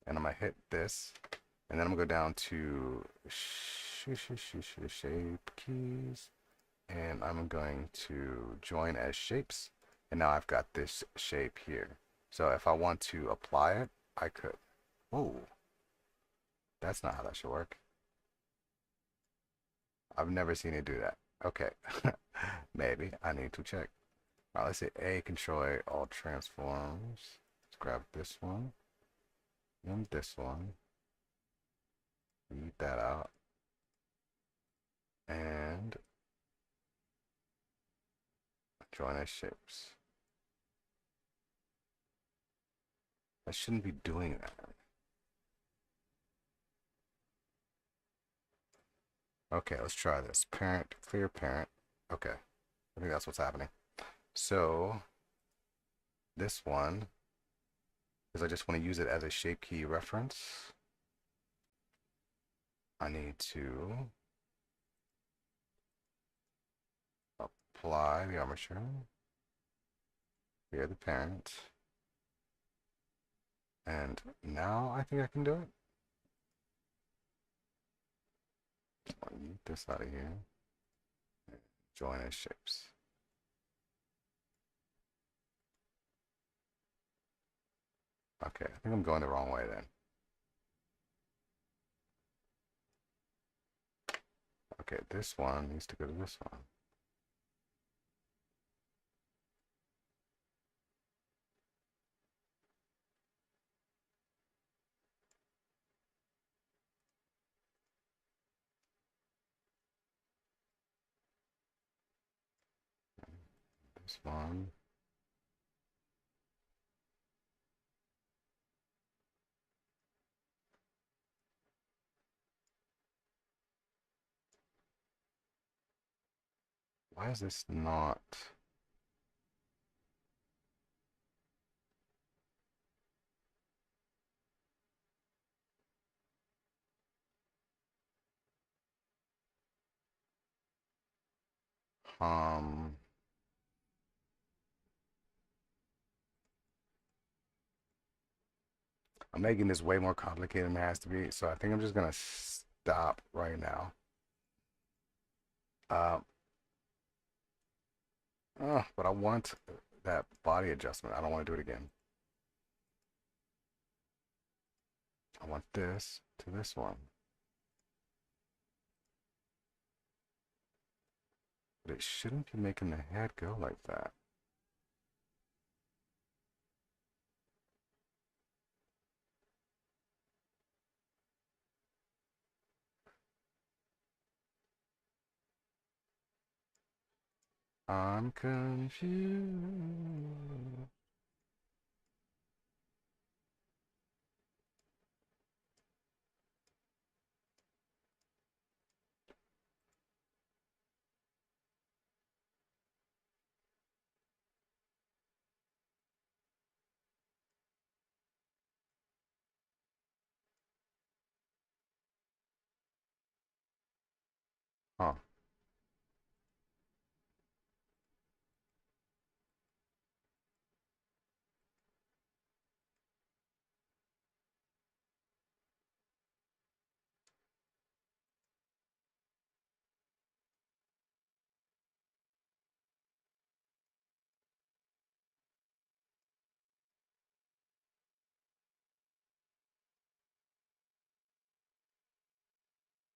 and I'm going to hit this, and then I'm going to go down to shape keys, and I'm going to join as shapes, and now I've got this shape here. So if I want to apply it, I could. Whoa, that's not how that should work. I've never seen it do that. Okay, maybe I need to check. All right, let's say A, control all transforms. Let's grab this one and this one. Read that out. And join as shapes. I shouldn't be doing that. Okay, let's try this. Parent, clear parent. Okay, I think that's what's happening. So this one, because I just want to use it as a shape key reference, I need to apply the armature. Clear the parent. And now I think I can do it. I'll get this out of here. Join as shapes. Okay, I think I'm going the wrong way then. Okay, this one needs to go to this one. This one. Why is this not? Um, I'm making this way more complicated than it has to be, so I think I'm just gonna stop right now. Uh, but I want that body adjustment. I don't want to do it again. I want this to this one. But it shouldn't be making the head go like that. I'm confused. Huh.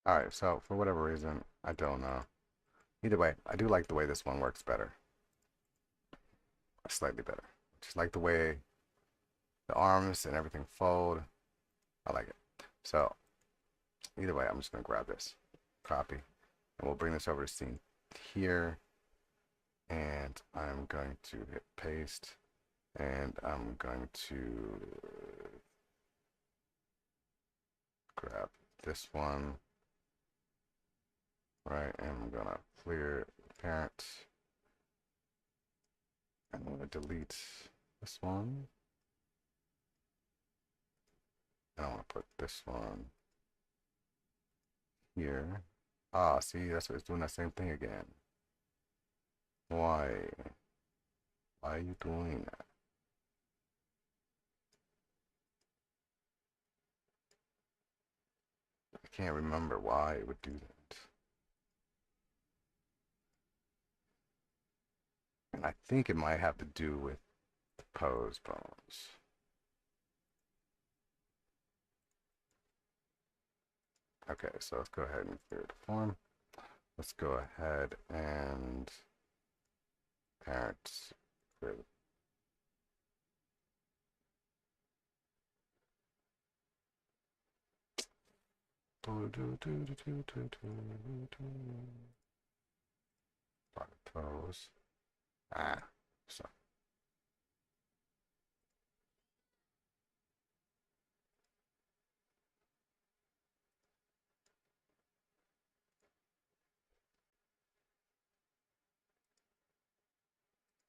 All right, so for whatever reason, I don't know. Either way, I do like the way this one works better. Slightly better. Just like the way the arms and everything fold. I like it. So either way, I'm just gonna grab this, copy, and we'll bring this over to scene here. And I'm going to hit paste, and I'm going to grab this one, right? And I'm gonna clear parent, and I'm gonna delete this one, and I want to put this one here. Ah, see, that's what it's doing, that same thing again. Why? Why are you doing that? I can't remember why it would do that. And I think it might have to do with the pose bones. Okay, so let's go ahead and clear the form. Let's go ahead and parent clear the pose. Ah, so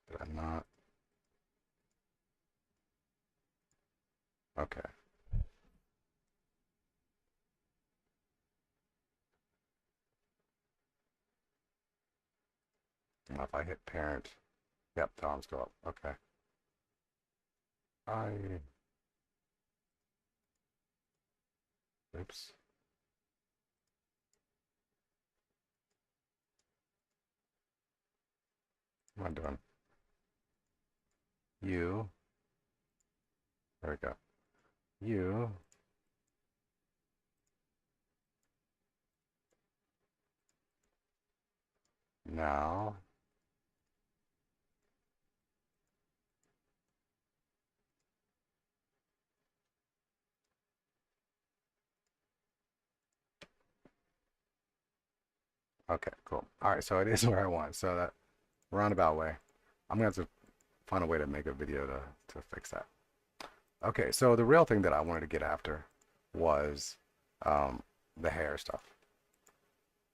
did I not? Okay. Now if I hit parent, yep, the arms go up. Okay. I, oops. What am I doing? You, there we go. You, now, okay, cool. All right, so it is where I want. So that roundabout way. I'm gonna have to find a way to make a video to fix that. Okay, so the real thing that I wanted to get after was um, the hair stuff,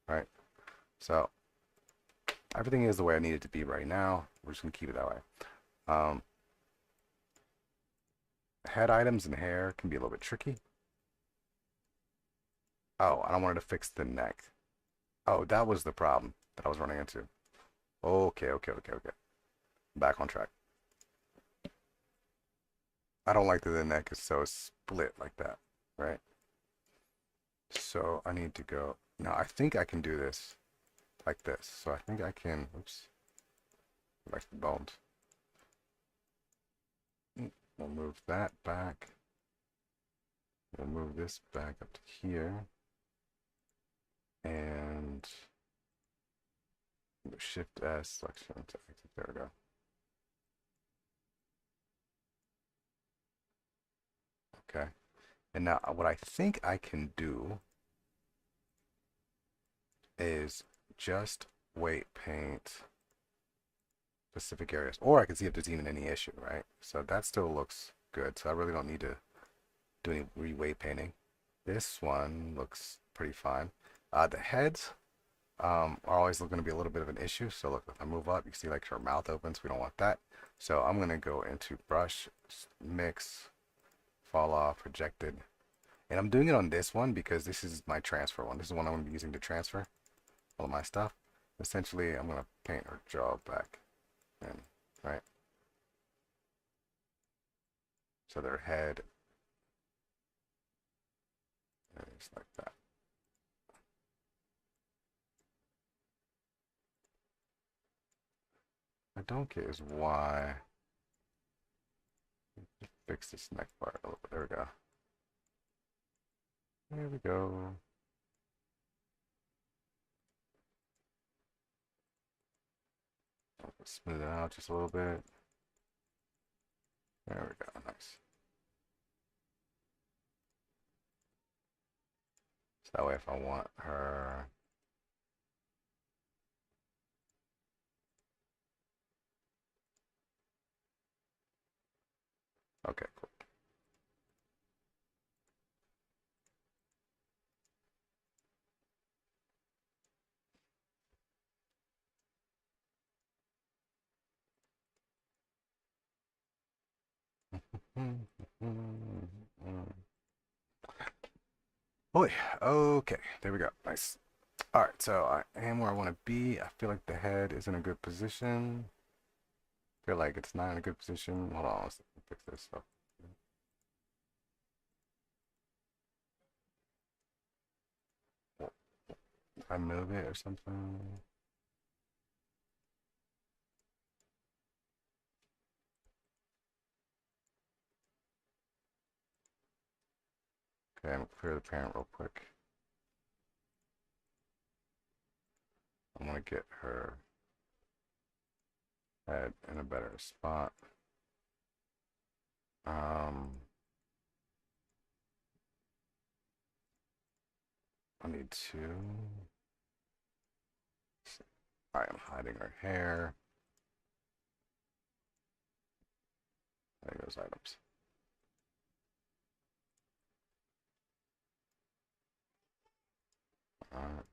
right? So everything is the way I need it to be right now. We're just gonna keep it that way. Um, Head items and hair can be a little bit tricky. Oh, and I wanted to fix the neck. Oh, that was the problem that I was running into. Okay. Back on track. I don't like that the neck is so split like that, right? So I need to go. Now I think I can do this like this. So I think I can, oops, like the bones. We'll move that back. We'll move this back up to here. And Shift S, selection to exit. There we go. Okay. And now what I think I can do is just weight paint specific areas. Or I can see if there's even any issue, right? So that still looks good. So I really don't need to do any re-weight painting. This one looks pretty fine. The heads are always going to be a little bit of an issue. So look, if I move up, you see like her mouth opens. We don't want that. So I'm going to go into brush, mix, fall off, projected. And I'm doing it on this one because this is my transfer one. This is the one I'm going to be using to transfer all of my stuff. Essentially, I'm going to paint her jaw back in, right? So their head is like that. I don't get is why. Fix this neck part a little bit. There we go. There we go. Smooth it out just a little bit. There we go. Nice. So that way if I want her... Okay, cool. Boy, okay, there we go. Nice. All right, so I am where I want to be. I feel like the head is in a good position. I feel like it's not in a good position. Hold on, let's fix this stuff. If I move it or something. Okay, I'm gonna clear the parent real quick. I want to get her head in a better spot. I need to. I am hiding her hair. Hiding those items. Alright.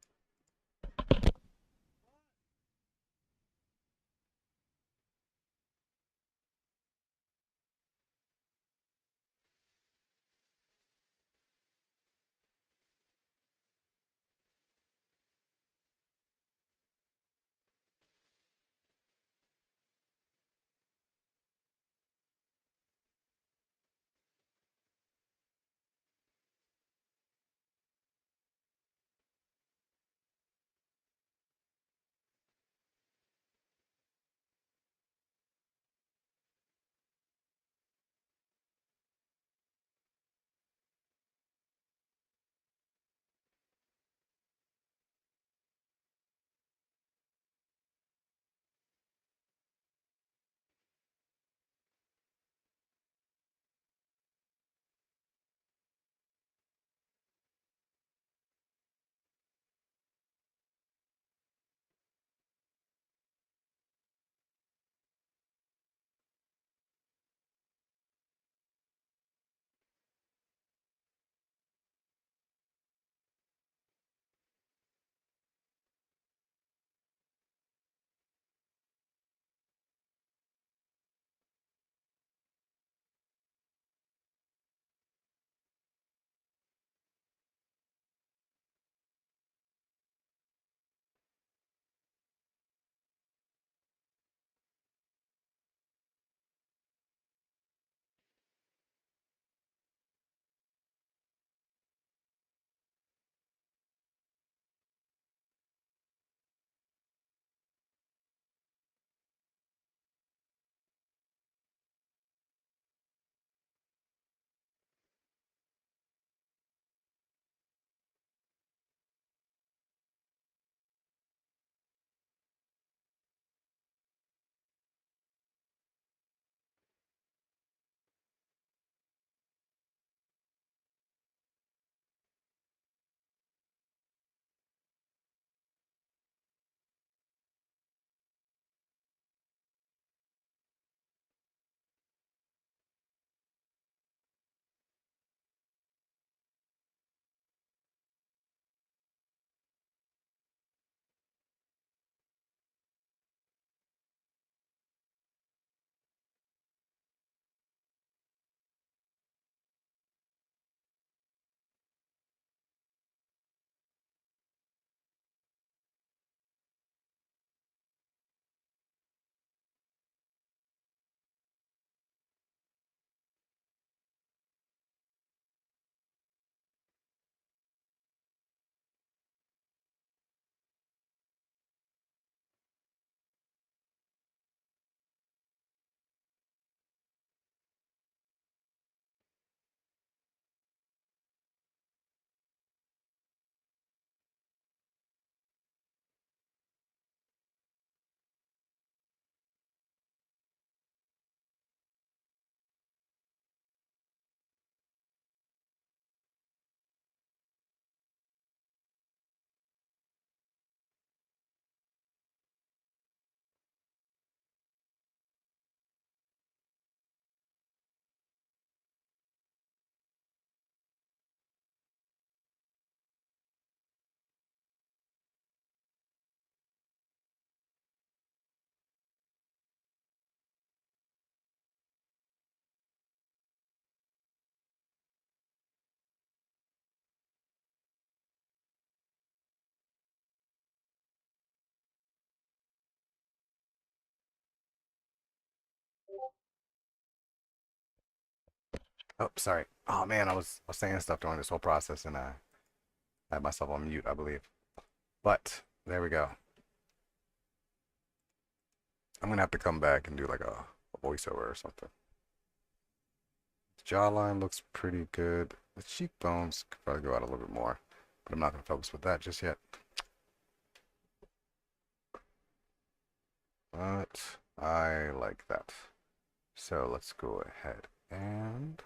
Oh, sorry. Oh man, I was saying stuff during this whole process and I had myself on mute, I believe. But there we go. I'm gonna have to come back and do like a voiceover or something. Jawline looks pretty good. The cheekbones could probably go out a little bit more, but I'm not gonna focus with that just yet. But I like that. So let's go ahead and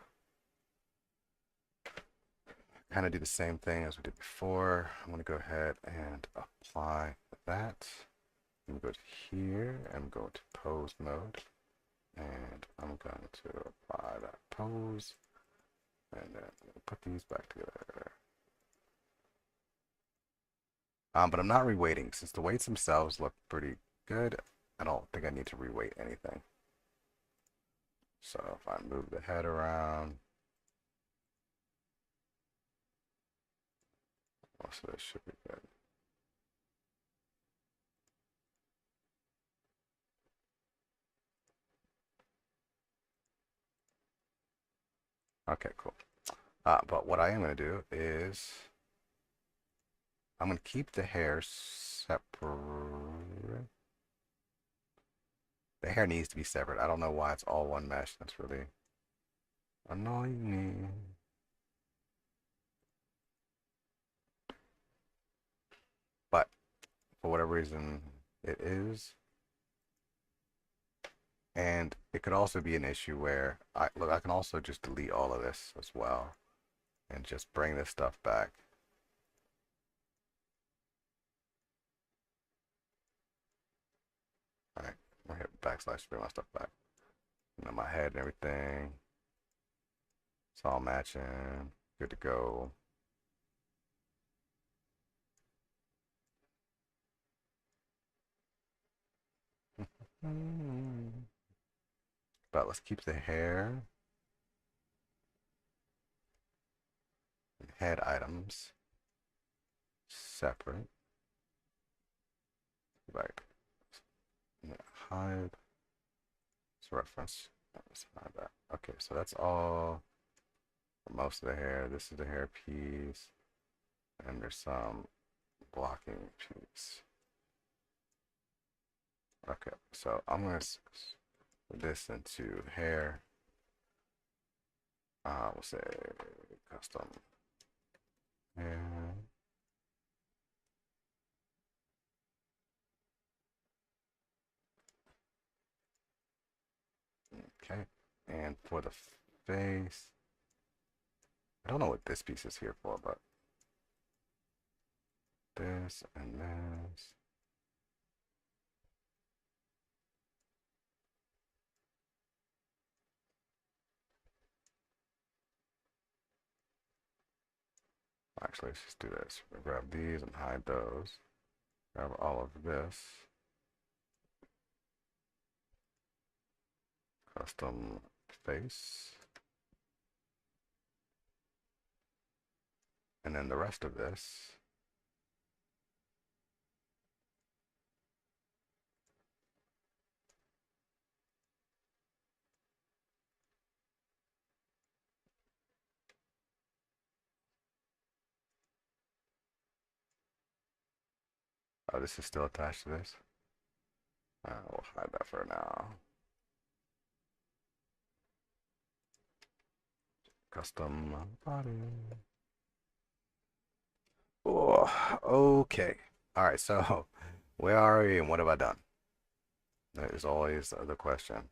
kind of do the same thing as we did before. I'm going to go ahead and apply that. I'm going to go to here and go to pose mode. And I'm going to apply that pose. And then put these back together. But I'm not reweighting. Since the weights themselves look pretty good, I don't think I need to reweight anything. So if I move the head around, most of this should be good. Okay, cool. But what I am going to do is I'm going to keep the hair separate. The hair needs to be separate. I don't know why it's all one mesh. That's really annoying me. But for whatever reason, it is. And it could also be an issue where I can also just delete all of this as well and just bring this stuff back. All right, I'm gonna hit backslash to bring my stuff back. And then my head and everything. It's all matching. Good to go. But let's keep the hair and head items separate. Like hide. It's reference. Let's hide that. Okay, so that's all for most of the hair. This is the hair piece, and there's some blocking piece. Okay, so I'm gonna put this into hair. We'll say custom hair. Okay, and for the face, I don't know what this piece is here for, but this and this. Actually, let's just do this. We'll grab these and hide those. Grab all of this. Custom face. And then the rest of this. Oh, this is still attached to this. We'll hide that for now. Custom body. Oh, okay. All right, so where are we and what have I done? That is always the question.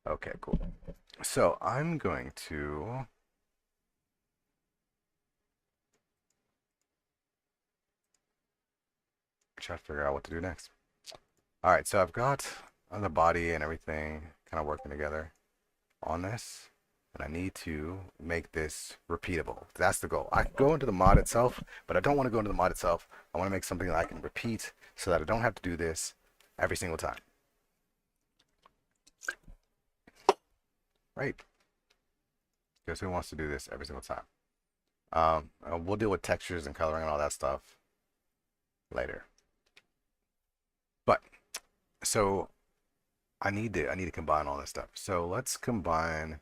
Okay, cool. So I'm going to try to figure out what to do next. All right, so I've got the body and everything kind of working together on this, and I need to make this repeatable. That's the goal. I can go into the mod itself, but I don't want to go into the mod itself. I want to make something that I can repeat so that I don't have to do this every single time. Right. because who wants to do this every single time? We'll deal with textures and coloring and all that stuff later. But so I need to combine all this stuff. So let's combine.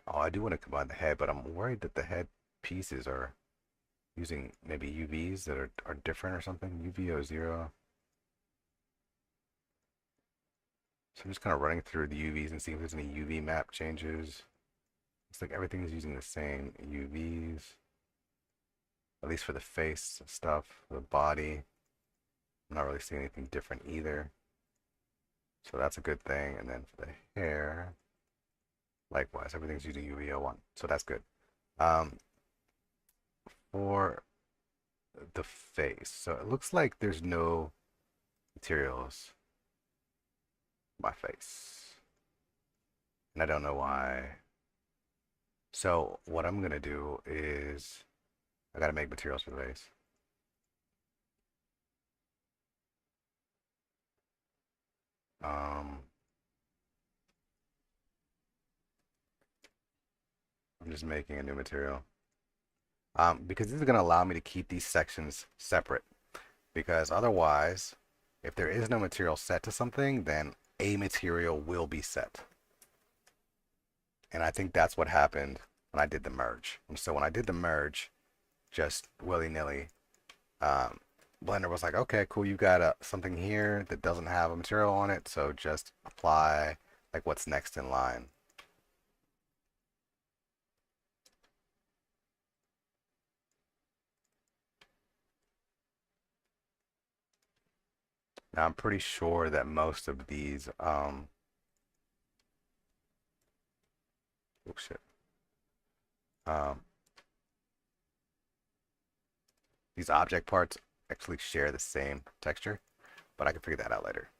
Oh, I do want to combine the head, but I'm worried that the head pieces are using maybe UVs that are different or something. UV0. So I'm just kind of running through the UVs and seeing if there's any UV map changes. It's like everything is using the same UVs, at least for the face stuff, the body. I'm not really seeing anything different either. So that's a good thing. And then for the hair, likewise, everything's using UV01. So that's good. For the face, so it looks like there's no materials on my face. And I don't know why. So what I'm gonna do is I gotta make materials for the face. Um, I'm just making a new material. Because this is gonna allow me to keep these sections separate. Because otherwise, if there is no material set to something, then a material will be set. And I think that's what happened when I did the merge. And so when I did the merge, just willy-nilly, Blender was like, okay, cool, you got something here that doesn't have a material on it, so just apply like what's next in line. Now I'm pretty sure that most of these, oh shit, um, these object parts actually share the same texture, but I can figure that out later.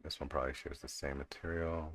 This one probably shares the same material.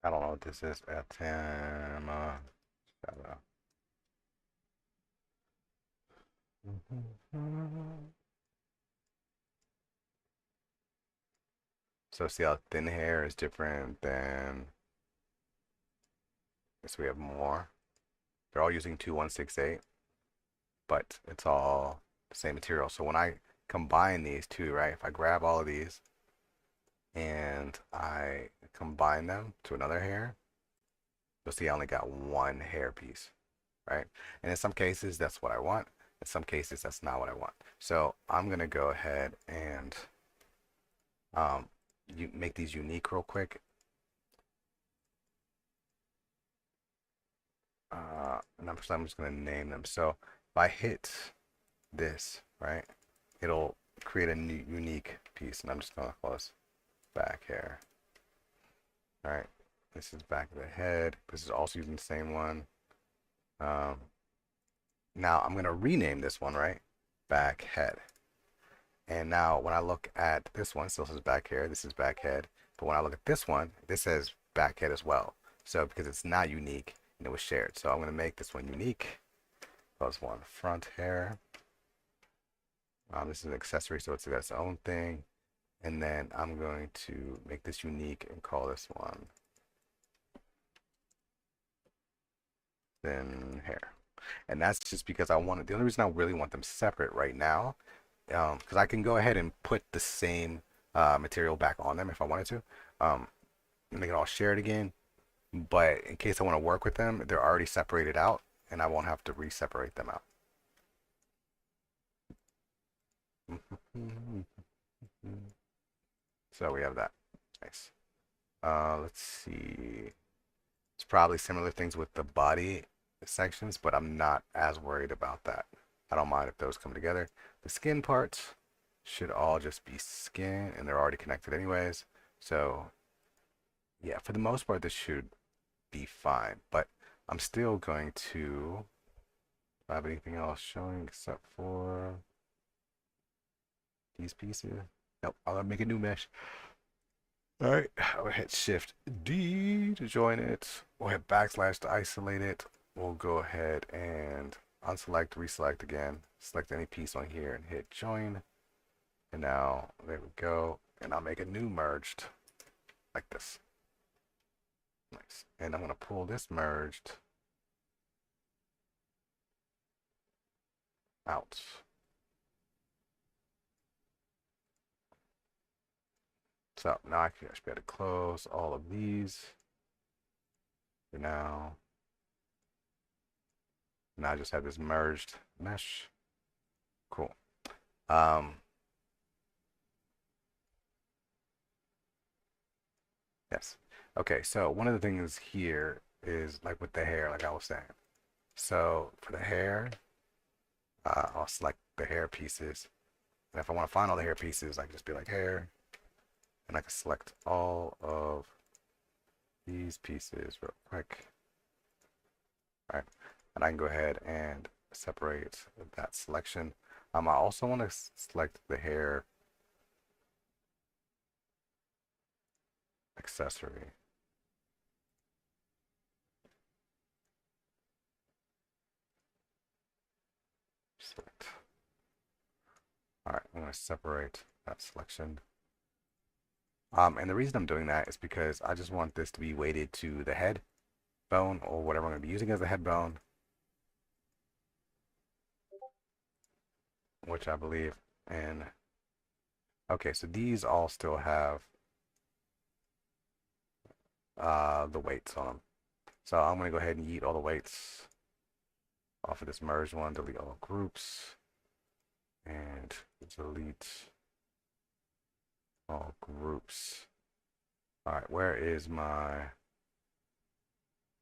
I don't know what this is. Atama. So see how thin hair is different than this. We have more. They're all using 2168, but it's all the same material. So when I combine these two, right? If I grab all of these and I combine them to another hair, you'll see I only got one hair piece, right? And in some cases, that's what I want. In some cases, that's not what I want. So I'm gonna go ahead and you make these unique real quick. And I'm just gonna name them. So if I hit this, right, it'll create a new unique piece, and I'm just gonna call this back hair. All right, this is back of the head. This is also using the same one. Um, Now I'm gonna rename this one, right, back head. And now when I look at this one, still says back hair. This is back head. But when I look at this one, this says back head as well. So because it's not unique and it was shared, so I'm gonna make this one unique. Plus one front hair. This is an accessory, so it's got its own thing. And then I'm going to make this unique and call this one thin hair. And that's just because I want it. The only reason I really want them separate right now, because I can go ahead and put the same material back on them if I wanted to, and they can all share it again. But in case I want to work with them, they're already separated out, and I won't have to re-separate them out. So we have that. Nice. Let's see. It's probably similar things with the body sections, but I'm not as worried about that. I don't mind if those come together. The skin parts should all just be skin, and they're already connected anyways. So yeah, for the most part, this should be fine. But I'm still going to have anything else showing except for these pieces. Nope, I'll make a new mesh. All right, I'll hit Shift D to join it. We'll hit backslash to isolate it. We'll go ahead and unselect, reselect again. Select any piece on here and hit join. And now, there we go. And I'll make a new merged like this. Nice. And I'm going to pull this merged out. So now I should be able to close all of these for now. Now I just have this merged mesh. Cool. Yes. Okay, so one of the things here is like with the hair, like I was saying. So for the hair, I'll select the hair pieces. And if I want to find all the hair pieces, I can just be like hair. And I can select all of these pieces real quick. All right. And I can go ahead and separate that selection. I also want to select the hair accessory. Select. All right, I'm going to separate that selection. And the reason I'm doing that is because I just want this to be weighted to the head bone or whatever I'm going to be using as a head bone, which I believe in. Okay, so these all still have the weights on them. So I'm going to go ahead and yeet all the weights off of this merged one, delete all groups, and delete all groups. All right, where is my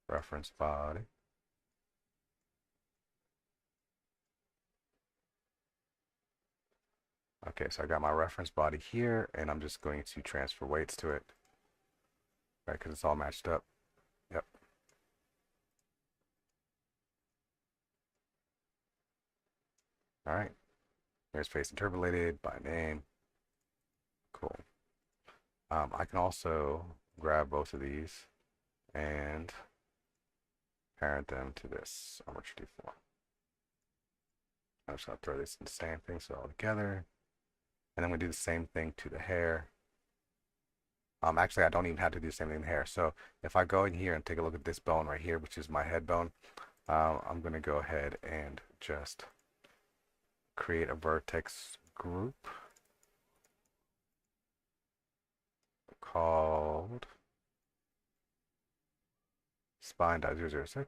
reference body? Okay, so I got my reference body here, and I'm just going to transfer weights to it, right, because it's all matched up. Yep. All right. Here's face interpolated by name. Cool. I can also grab both of these and parent them to this Armature D4. I'm just going to throw this in the same thing so all together. And then we do the same thing to the hair. Actually, I don't even have to do the same thing to the hair. So if I go in here and take a look at this bone right here, which is my head bone, I'm going to go ahead and just create a vertex group called spine.006.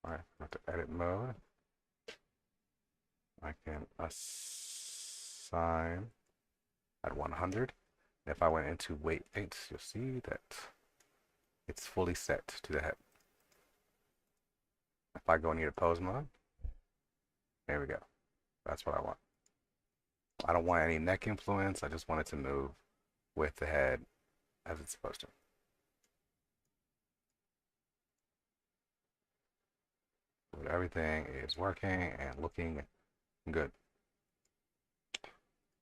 All right, go to edit mode. I can assign at 100. If I went into weight 8, you'll see that it's fully set to the head. If I go into pose mode, there we go. That's what I want. I don't want any neck influence. I just want it to move with the head as it's supposed to. But everything is working and looking good.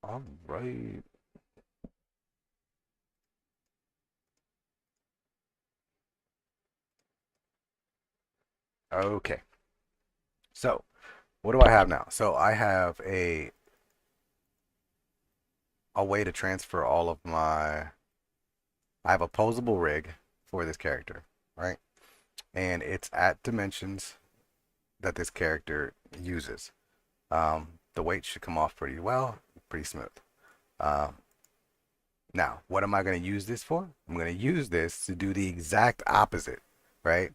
All right. Okay. So, what do I have now? So I have a way to transfer all of my. I have a posable rig for this character, right? And it's at dimensions that this character uses. The weight should come off pretty well, pretty smooth. Um, Now, what am I going to use this for? I'm going to use this to do the exact opposite, right?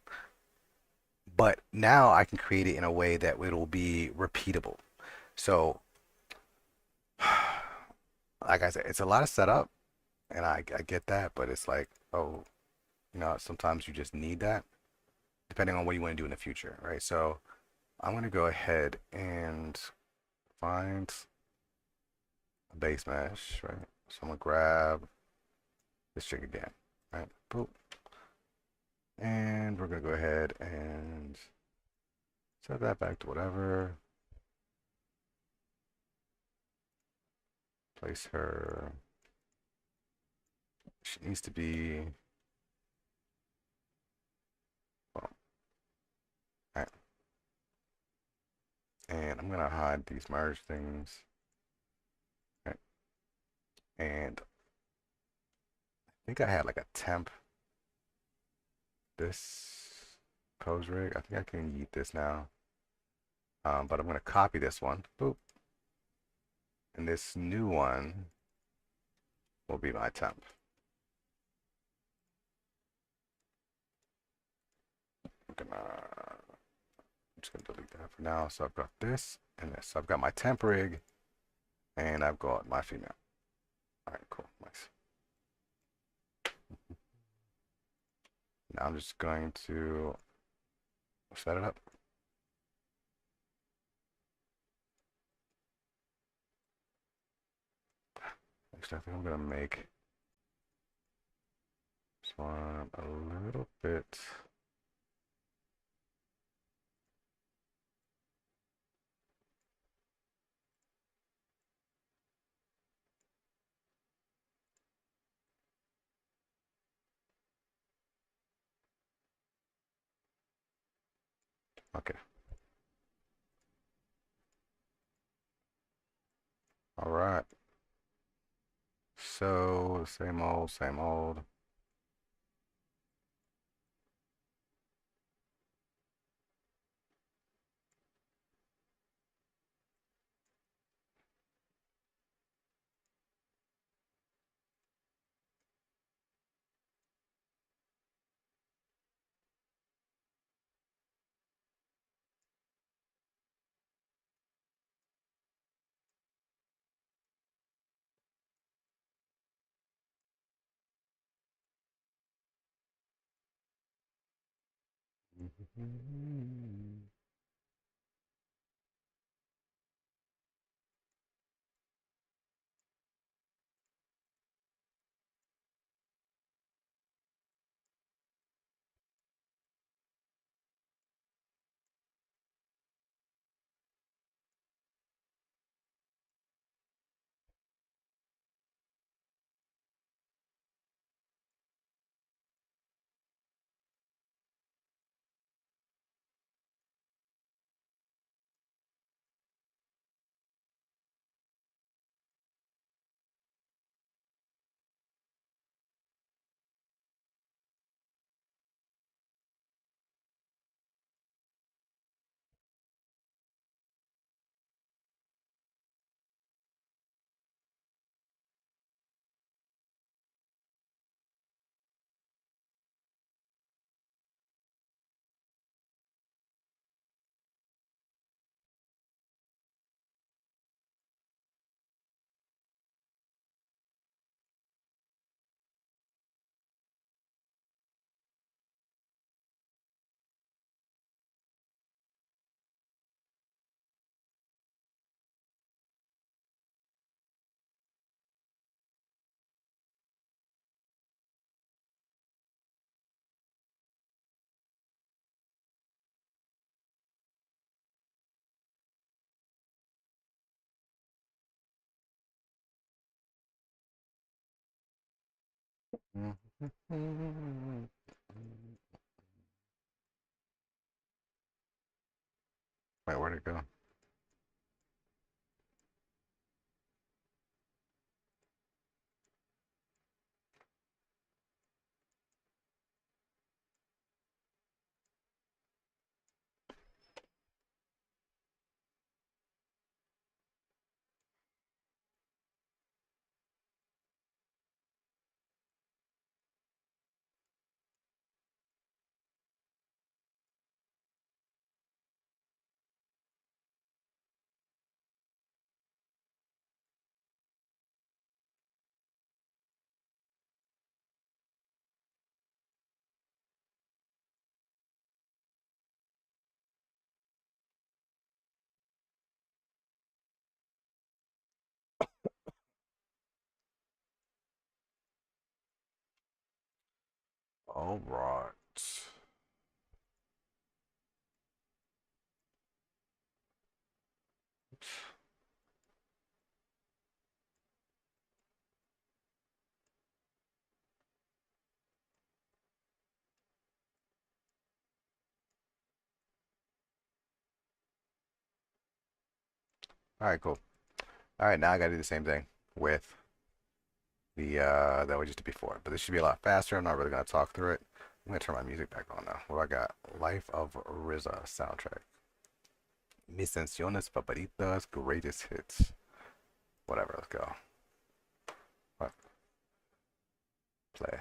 But now I can create it in a way that it'll be repeatable. So, like I said, it's a lot of setup, and I get that, but it's like, oh, sometimes you just need that, depending on what you want to do in the future, right? So, I'm going to go ahead and find a base mesh, right? So, I'm going to grab this chick again, right? Boop. And we're going to go ahead and set that back to whatever. Place her. She needs to be. Well, right. And I'm gonna hide these merge things. Right. And I think I had like a temp. This pose rig. I think I can yeet this now. But I'm gonna copy this one. Boop. And this new one will be my temp. I'm just gonna delete that for now. So I've got this and this. So I've got my temp rig and I've got my female. All right, cool, nice. Now I'm just going to set it up. Actually, I think I'm gonna make this one a little bit. Okay. All right. So same old, same old. All right. All right, cool. All right, now I gotta do the same thing with the that we just did before, but this should be a lot faster. I'm not really gonna talk through it. I'm gonna turn my music back on now. What do I got? Life of RZA soundtrack. Mis canciones favoritas, greatest hits. Whatever, let's go. What? Play.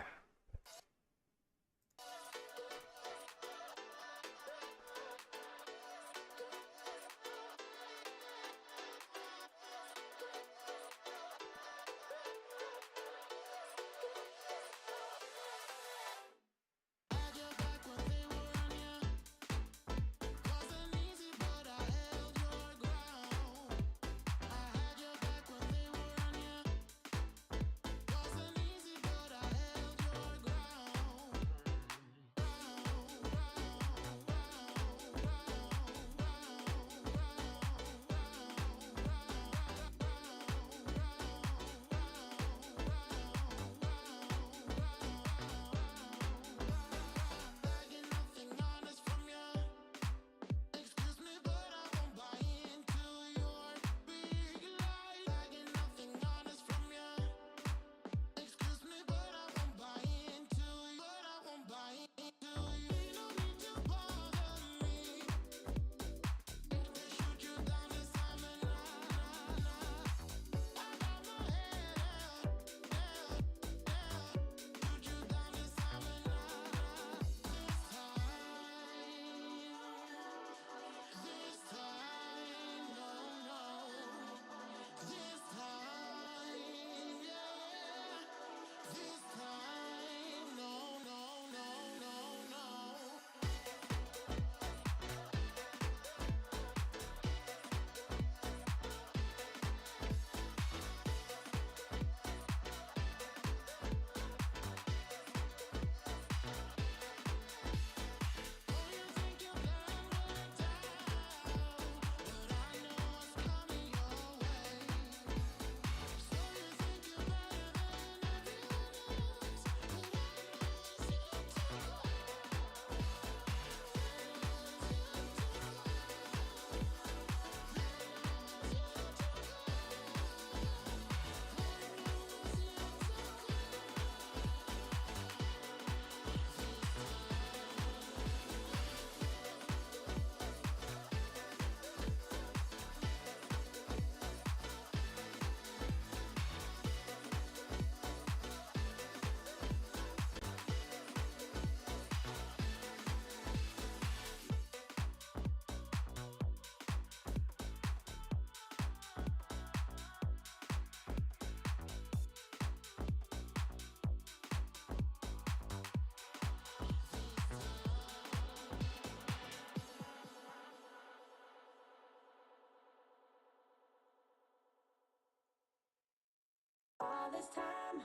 All this time,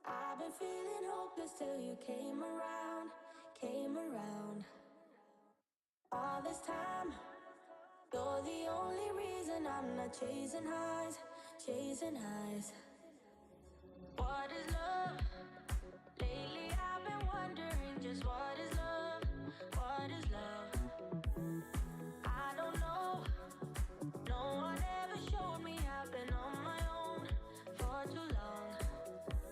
I've been feeling hopeless till you came around, came around. All this time, you're the only reason I'm not chasing highs, chasing highs. What is love? Lately I've been wondering just what is love, what is love? I don't know, no one ever showed me I've been on my own for too long.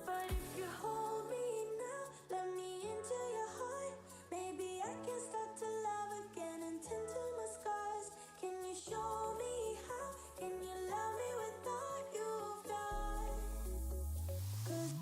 But if you hold me now, let me into your heart. Maybe I can start to love again and tend to my scars. Can you show me how? Can you love me without you fly? 'Cause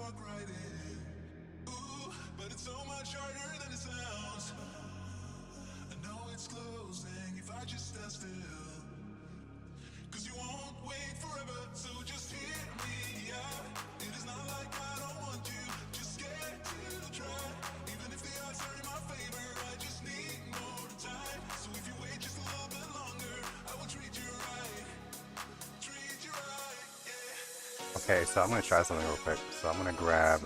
walk right in. Ooh, but it's so much harder than it sounds. I know it's closing if I just stand still. Cause you won't wait forever, so just hear me out. It is not like I don't want you, just scared to try. Even if the odds are in my favor, I just need more time. So if you wait just a little bit longer, I will treat you right. Treat you right, yeah. Okay, so I'm gonna try something real quick. So I'm gonna grab.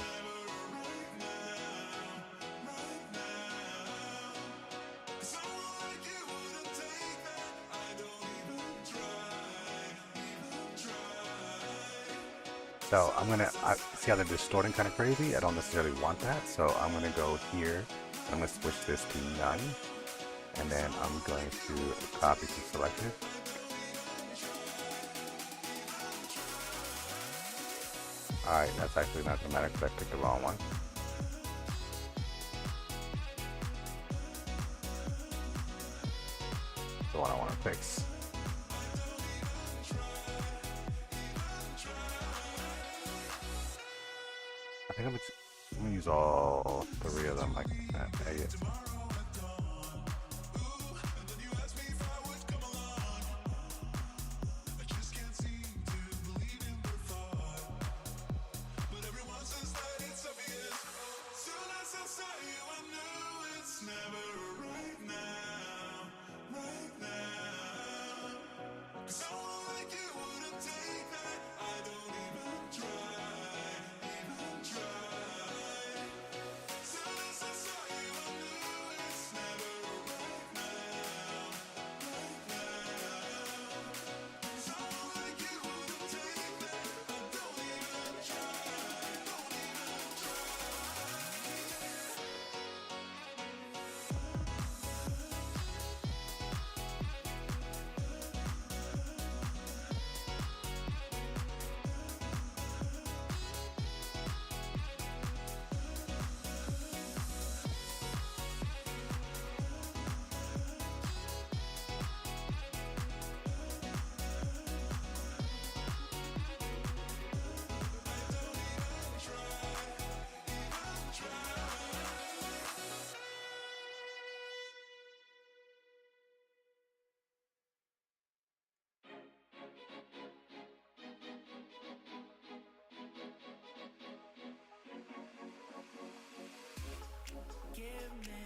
Someone like you wouldn't take that. I don't even try. So I'm gonna see how they're distorting kind of crazy. I don't necessarily want that, so I'm gonna go here. I'm gonna switch this to none, and then I'm going to copy to selected. All right, that's actually not dramatic because I picked the wrong one. The one I want to fix. I think I'm gonna use all three of them like that. There you go. Give me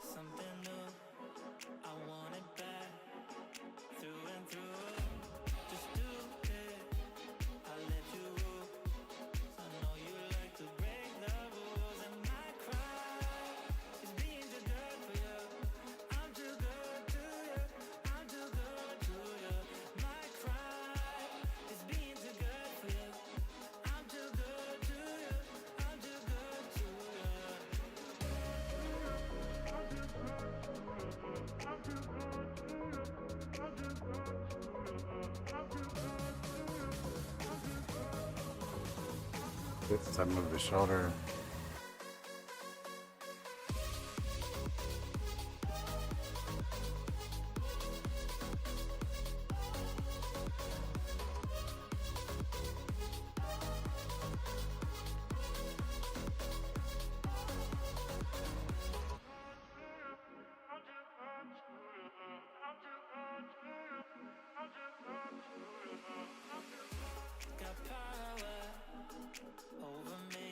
something new. I want it back through and through. Just do it. I let you rule. I know you like to break the rules, and my cry is being too good for you. I'm too good to you. I'm too good to you. My cry is being too good for you. I'm too good to you. I'm too good to you. This time move the shoulder. Got power over me.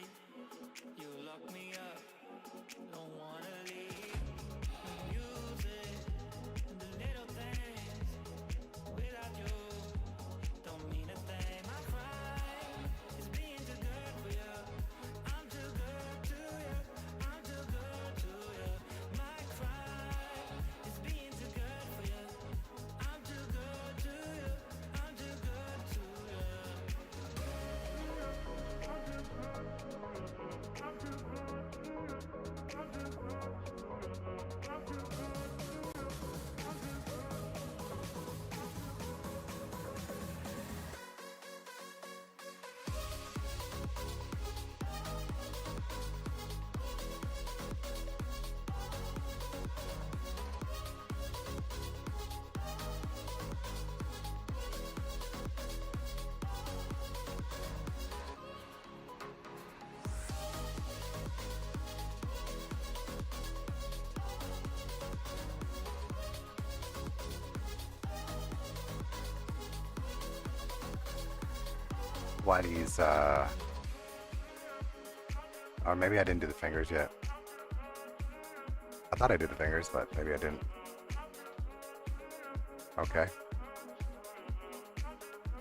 Whitey's, or maybe I didn't do the fingers yet. I thought I did the fingers, but maybe I didn't. Okay.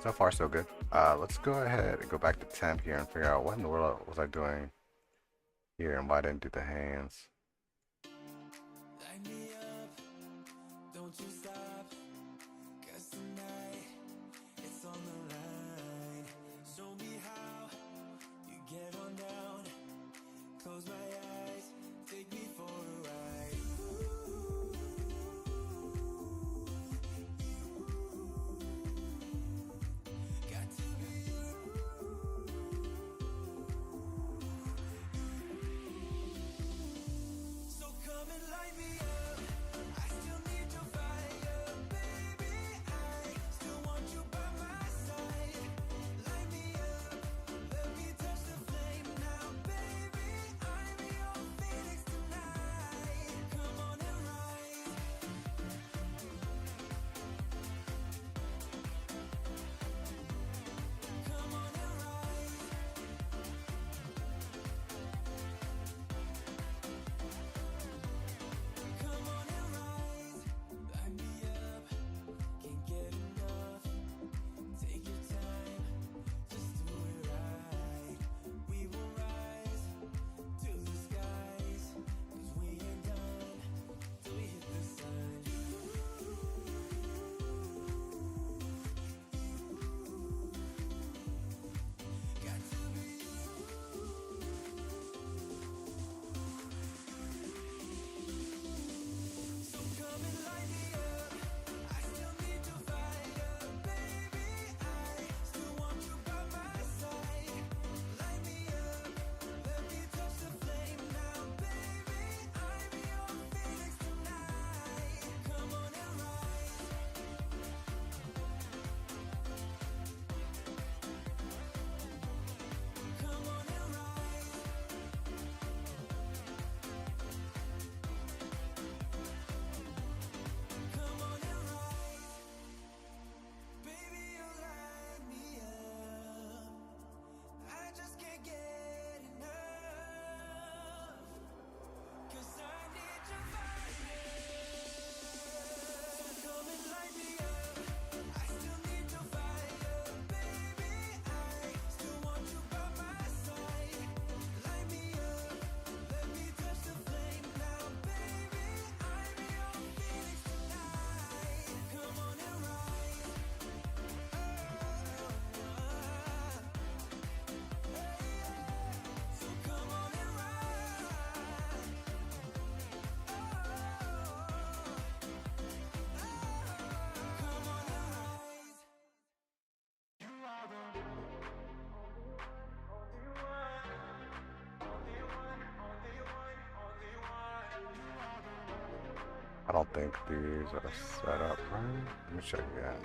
So far, so good. Let's go ahead and go back to temp here and figure out what in the world was I doing here and why I didn't do the hands. Light me up, don't you stop, 'cause tonight it's on the line. Show me how you get on down. Close my eyes, take me for a ride. Got to be you. So come and light me up. I still need your fire, baby. I still want you by my side. Light me up, let me touch the flame now, baby. I'm your phoenix tonight. Come on and rise. Come on and rise. Come on and rise. Light me up, can't get enough. Take your time, just do it right. We will rise to the skies, 'cause we ain't done till we hit the sun. Got to be you. So come and light me up. I still need your fire, baby. I still want you by my side. Light me up, let me touch the flame now, baby. I'm your phoenix tonight. Come on and rise. Come on and rise. Come on and rise. Baby, you light me up. I just can't get enough. 'Cause I need your fire. So come and light me up. I still need your fire, baby. I still want you by my side. Light me up, let me touch the flame now, baby. I'm your phoenix tonight. Come on and rise. So come on and rise. Come on and rise. I don't think these are set up right. Let me check again.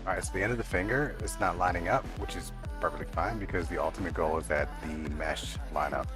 Alright, so the end of the finger is not lining up, which is perfectly fine because the ultimate goal is that the mesh line up.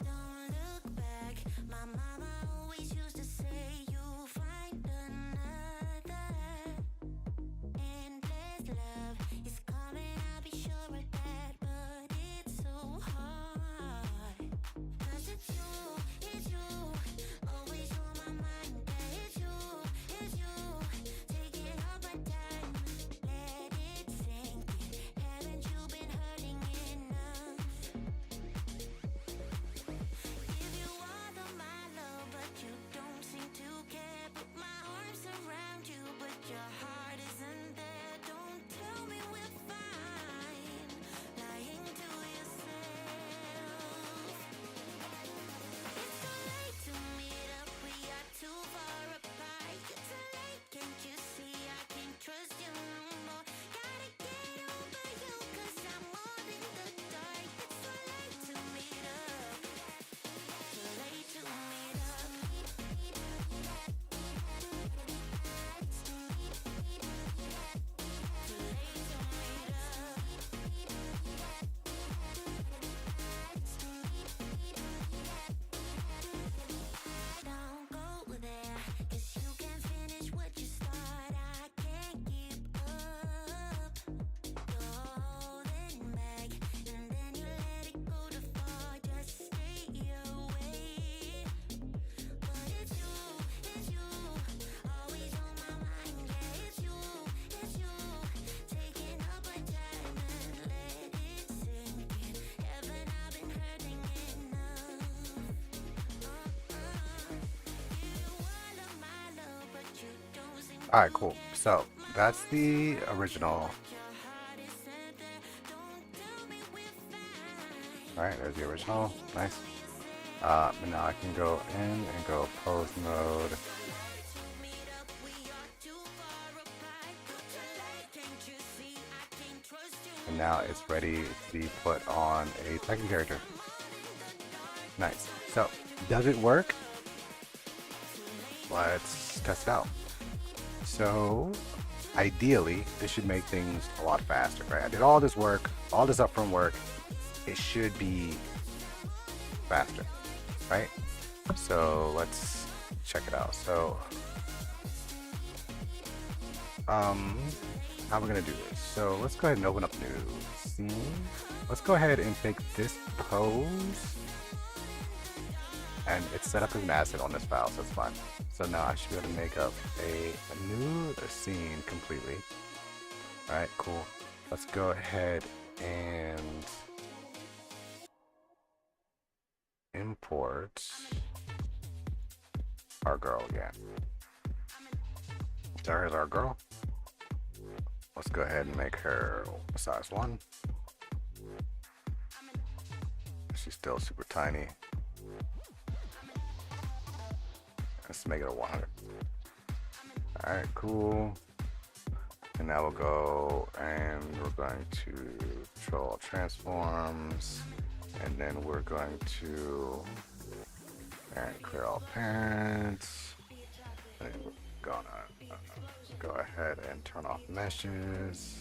Don't look back. My mama always used to say you'll find another. Endless love is coming, I'll be sure of that. But it's so hard. 'Cause it's you, always on my mind. Yeah, it's you, taking all my time. Let it sink in. Haven't you been hurting enough? Give you all of my love, but you don't seem to care. Put my arms around you, but your heart isn't there. Don't tell me we're fine, lying to yourself. It's too late to meet up, we are too far apart. It's too late, can't you see I can't trust you no more. Gotta get over you, 'cause I'm all in the dark. It's too late to meet up. Too late to meet up. Too late to meet up. Don't go there, 'cause you can't finish what you start. I can't keep up. You're holding back, and then you let it go too far. Just stay away. But it's you, always on my mind. Yeah, it's you, taking up my time and let it sink in. Haven't I been hurting enough? Give you all of my love, but you don't seem to Alright, cool. So that's the original. your heart isn't there. Don't tell me we're fine. Alright, there's the original. Nice. And now I can go in and go pose mode. Meet up, we are too far apart. Too late, can't you see I can't trust you? And now it's ready to be put on a second character. Nice. So, does it work? Let's test it out. So, ideally, this should make things a lot faster, right? I did all this work, all this upfront work. It should be faster, right? So let's check it out. So how we're gonna do this. So let's go ahead and open up new scene. Let's go ahead and take this pose, and it's set up as an asset on this file, so it's fine. So now I should be able to make up a new scene completely. All right, cool. Let's go ahead and import our girl again. So here's our girl. Let's go ahead and make her size 1. She's still super tiny. Let's make it a 100. Alright, cool. And now we'll go and we're going to control transforms. And then we're going to clear all parents. And then we're gonna go ahead and turn off meshes.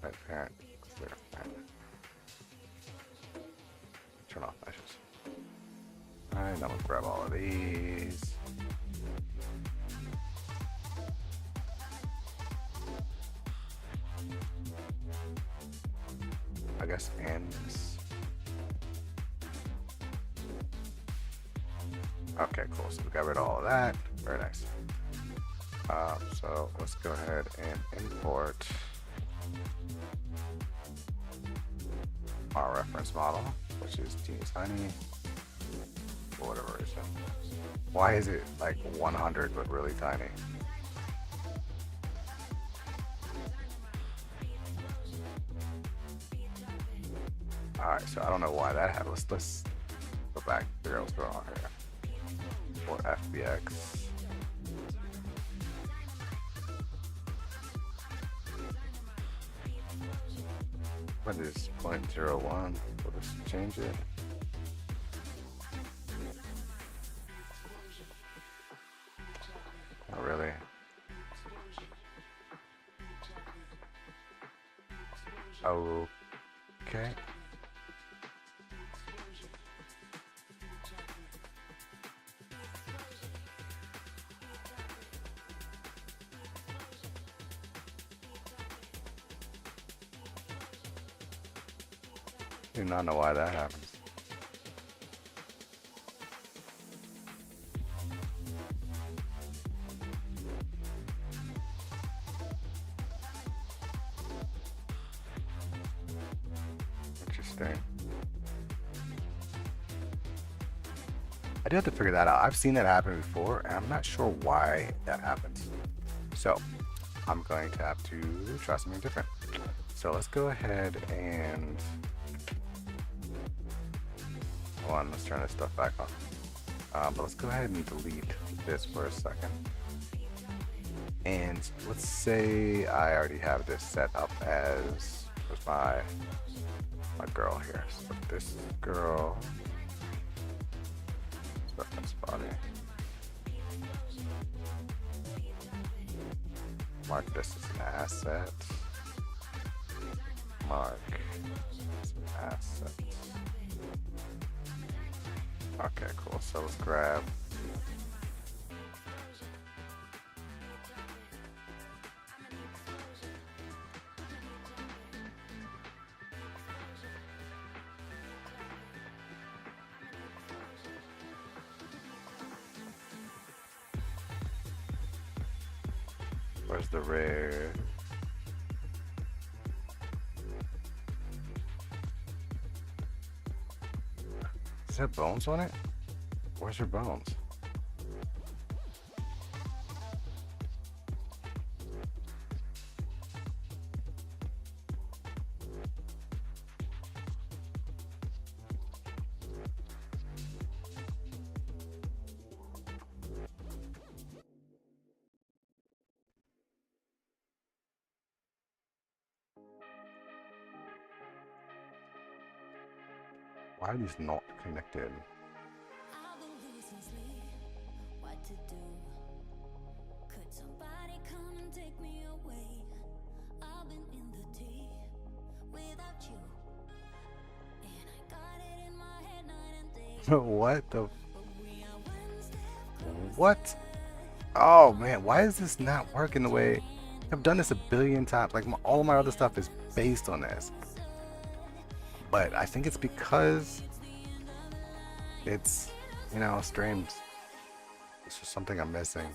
Right parent, clear parent. Turn off meshes. Alright, now we'll grab all of these. I guess ends. Okay, cool. So we got rid of all of that. Very nice. So let's go ahead and import our reference model, which is teeny tiny, for whatever reason. Why is it like 100 but really tiny? Alright, so I don't know why that happened. Let's go back, figure out what's going on here. For FBX. What is 0.01? We'll just change it. Oh, really? Okay. Do not know why that happens. Interesting. I do have to figure that out. I've seen that happen before, and I'm not sure why that happens. So I'm going to have to try something different. So let's go ahead and hold on, let's turn this stuff back on. But let's go ahead and delete this for a second. And let's say I already have this set up as my girl here. So this girl, reference body. Mark this as an asset. Mark as an asset. Okay, cool. So let's grab where's the rare? Does it have bones on it? Where's your bones? Why are these not connected? I've been losing sleep, what to do? Could somebody come and take me away? I've been in the deep without you, and I got it in my head night and day. What the? What? Oh man, why is this not working the way? I've done this a billion times. Like all of my other stuff is based on this, but I think it's because it's, you know, streams. It's just something I'm missing.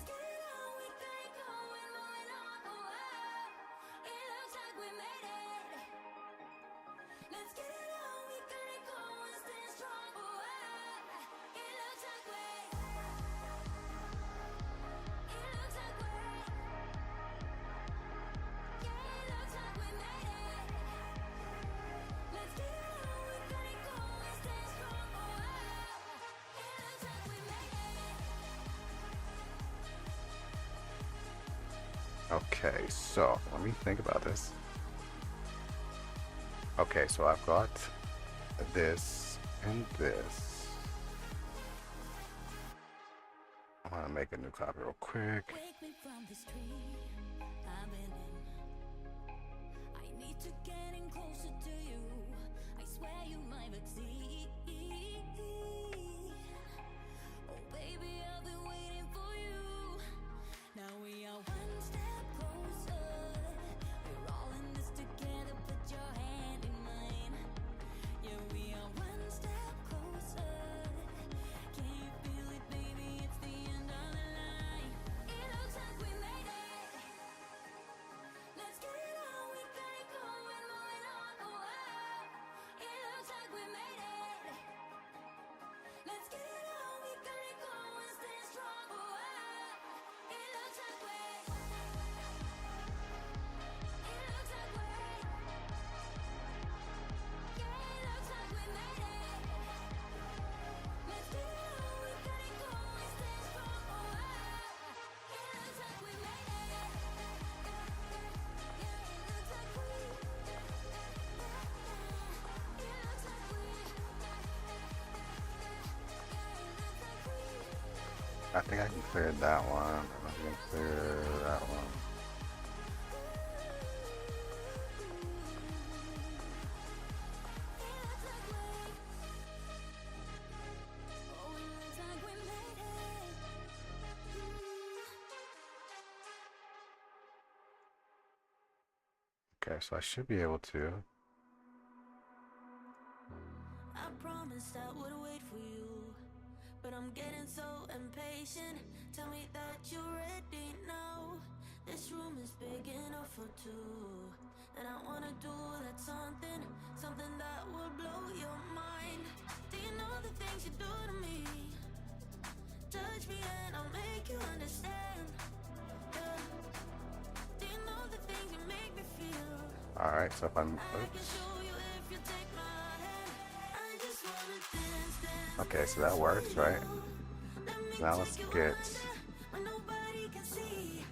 Okay, so let me think about this. Okay, so I've got this and this. I want to make a new copy real quick. Wake me from this tree I've been in. I need to get in closer to you. I swear you might exceed. Oh baby, I've been waiting for you. Now we are one step closer. We're all in this together. Put your hand in mine. Yeah, we are one step closer. Can you feel it, baby? It's the end of the line. It looks like we made it. Let's get it on. We got it going, moving on. Oh, it looks like we made it. Let's get it on. We got it going, stay strong. Oh, it looks like we. It looks like we. Yeah, it looks like we made it. Let's get it on. We got it going, stay strong. Oh, it looks like we made it. I think I can clear that one. I don't know if I can clear that one. Okay, so I should be able to. I promised I would wait for you, but I'm getting so impatient. Tell me that you're ready now. This room is big enough for two, and I wanna do that something, something that will blow your mind. Do you know the things you do to me? Touch me and I'll make you understand. Yeah. Do you know the things you make me feel? Alright, so if I'm. I can Oops. show you if you take my hand. I just wanna dance, dance. Okay, so that works, right? Now let's get. When nobody can see,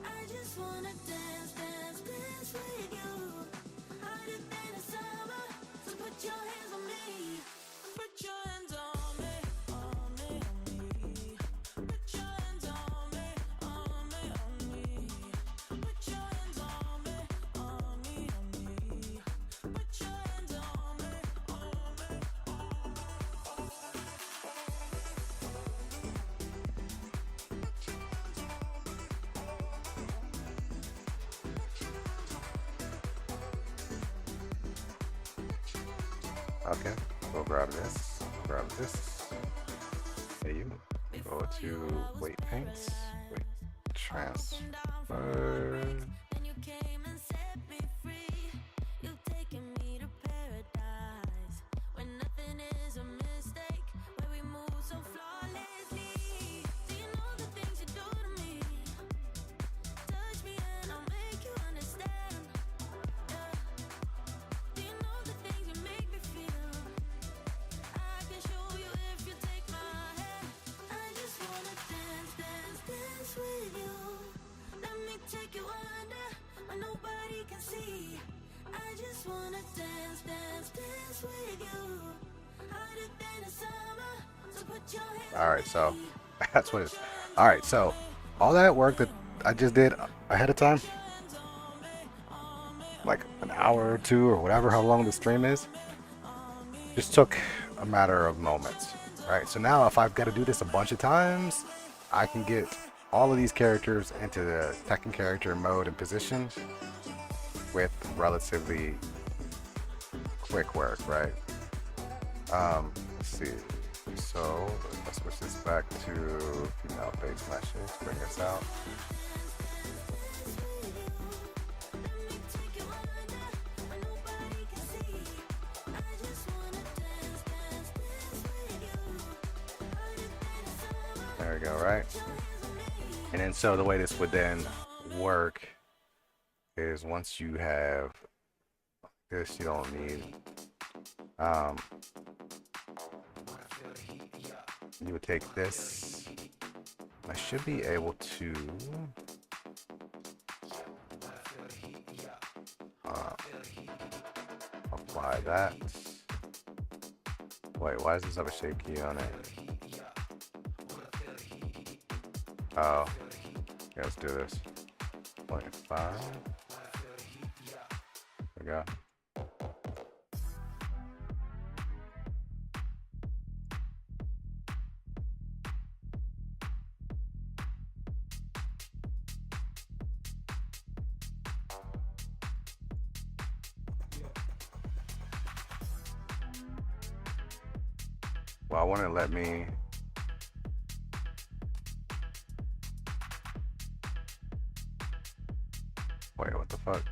I just wanna dance, dance, dance with you. Hotter than the summer, so put your hands on me. Put your hands on me, on me, on me. Put your hands on me, on me, on me. Put your hands on me, on me, on me. Put your hands on me, on me, on me. Okay, we'll grab this. Grab this. Hey, you. Go to weight paints. Weight transfer. And you came and set me free. You've taken me to paradise, where nothing is a mistake, where we move so flawlessly. Do you know the things you do to me? Touch me and I'll make you understand. Yeah. Do you know the things you make me feel? I can show you if you take my hand. I just wanna dance, dance, dance with you. Let me take you under, where nobody can see. I just wanna dance, dance, dance with you. Hotter than the summer, so put your hands on Alright, so me. that's what it is. Alright, so all that work that I just did ahead of time, like an hour or two or whatever, how long the stream is, just took a matter of moments. Right, so now if I've got to do this a bunch of times, I can get all of these characters into the Tekken character mode and position with relatively quick work, right? Let's see. So let's switch this back to female face meshes. Bring this out. There we go, right? And then so the way this would then work is once you have this, you don't need you would take this. I should be able to apply that. Wait, why does this have a shape key on it? Oh, yeah, let's do this. 0.5. There we go. Well, I want to let me. Wait, what the fuck?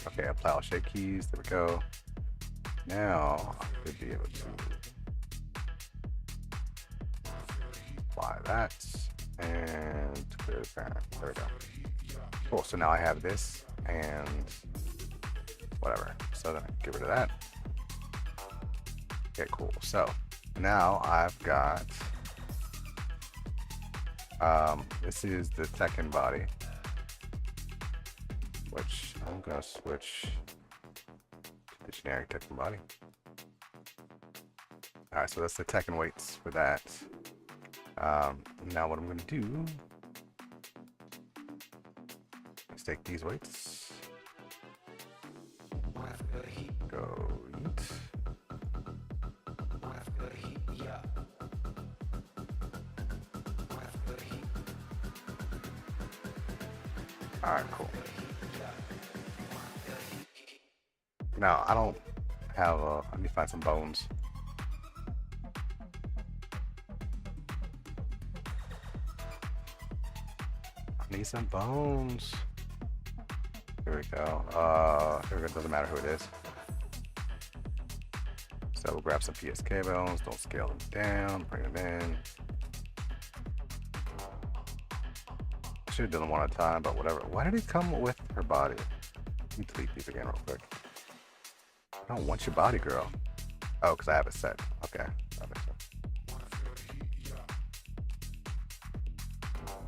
Okay, apply all shape keys. There we go. Now I should be able to apply that and clear the parent. There we go. Cool. So now I have this and whatever. So then I get rid of that. Okay, cool. So now I've got this is the Tekken body, which I'm gonna switch to the generic Tekken body. All right, so that's the Tekken weights for that. Now what I'm gonna do is take these weights, go eat. All right, cool. Now I don't have let me find some bones. I need some bones. Here we go. Here we go. Doesn't matter who it is. So we'll grab some PSK bones. Don't scale them down. Bring them in. Should have done them one at a time, but whatever. Why did it come with her body? Let me delete these again real quick. I don't want your body, girl. Oh, because I have it set. Okay. That makes sense.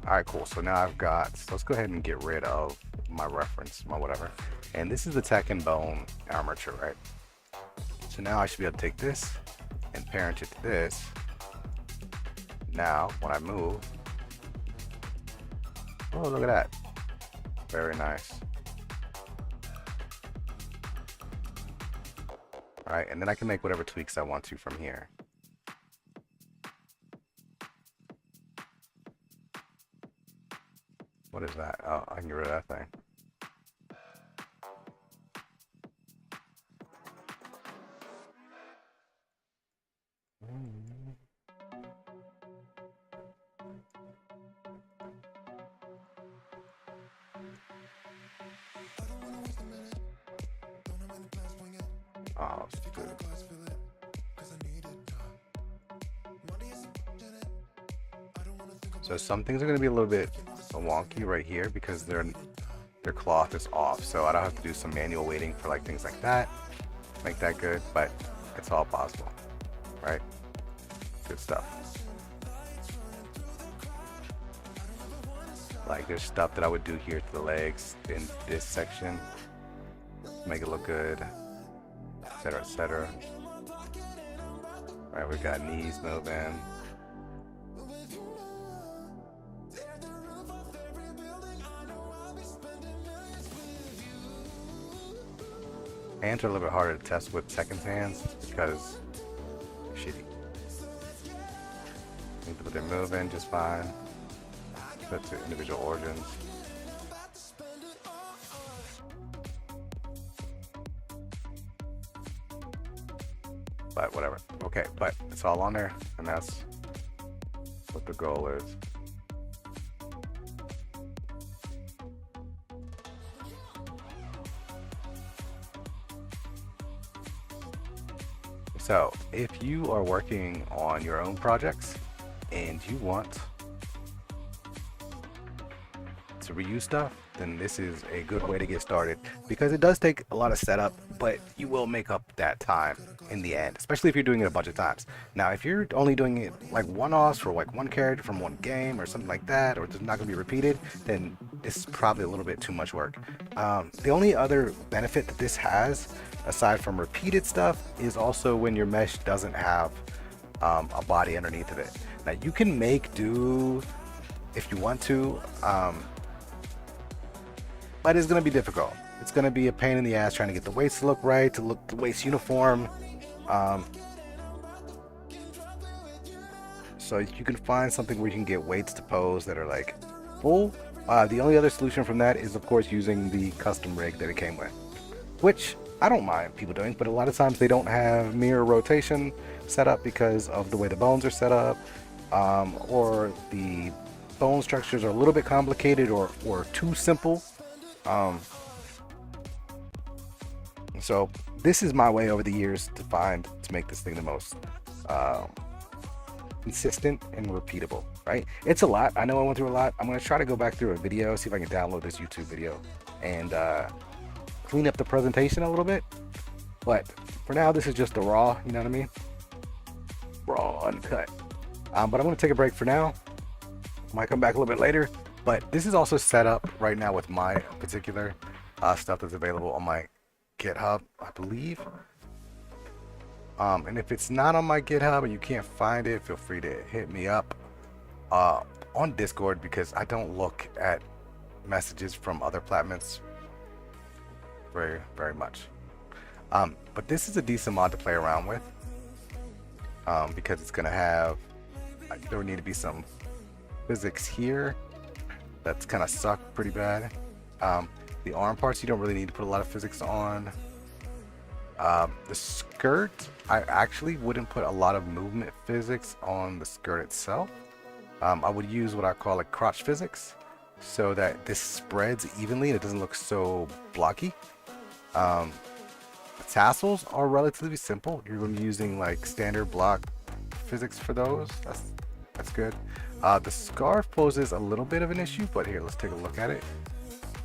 Alright, cool. So now I've got, so let's go ahead and get rid of my reference, my whatever. And this is the Tekken bone armature, right? So now I should be able to take this and parent it to this. Now, when I move, oh, look at that. Very nice. All right, and then I can make whatever tweaks I want to from here. What is that? Oh, I can get rid of that thing. Oh, stupid. So some things are going to be a little bit wonky right here because their cloth is off. So I don't have to do some manual weighting for like things like that. Make that good, but it's all possible, right? Good stuff. Like there's stuff that I would do here to the legs in this section, make it look good, etc., etc. All right, we got knees moving. Hands are a little bit harder to test with Tekken's hands because they're shitty. But they're moving just fine. That's the individual origins. But whatever. Okay, but it's all on there, and that's what the goal is. So if you are working on your own projects and you want to reuse stuff, then this is a good way to get started, because it does take a lot of setup, but you will make up that time in the end, especially if you're doing it a bunch of times. Now, if you're only doing it like one-offs for like one character from one game or something like that, or it's not going to be repeated, then it's probably a little bit too much work. The only other benefit that this has, aside from repeated stuff, is also when your mesh doesn't have a body underneath of it. Now, you can make do if you want to, but it's going to be difficult. It's going to be a pain in the ass trying to get the weights to look right, to look the weights uniform. So you can find something where you can get weights to pose that are like full. The only other solution from that is, of course, using the custom rig that it came with, which I don't mind people doing, but a lot of times they don't have mirror rotation set up because of the way the bones are set up, or the bone structures are a little bit complicated or too simple. So this is my way over the years to make this thing the most consistent and repeatable, right? It's a lot. I know I went through a lot. I'm going to try to go back through a video, see if I can download this YouTube video and clean up the presentation a little bit. But for now, this is just the raw, you know what I mean? Raw, uncut. But I'm going to take a break for now. Might come back a little bit later. But this is also set up right now with my particular stuff that's available on my GitHub, I believe. And if it's not on my GitHub and you can't find it, feel free to hit me up on Discord, because I don't look at messages from other platforms very, very much. But this is a decent mod to play around with, because it's going to have, there would need to be some physics here that's kind of suck pretty bad. The arm parts, you don't really need to put a lot of physics on. The skirt, I actually wouldn't put a lot of movement physics on the skirt itself. I would use what I call like crotch physics, so that this spreads evenly and it doesn't look so blocky. The tassels are relatively simple. You're going to be using like standard block physics for those. That's good. The scarf poses a little bit of an issue, but here, let's take a look at it.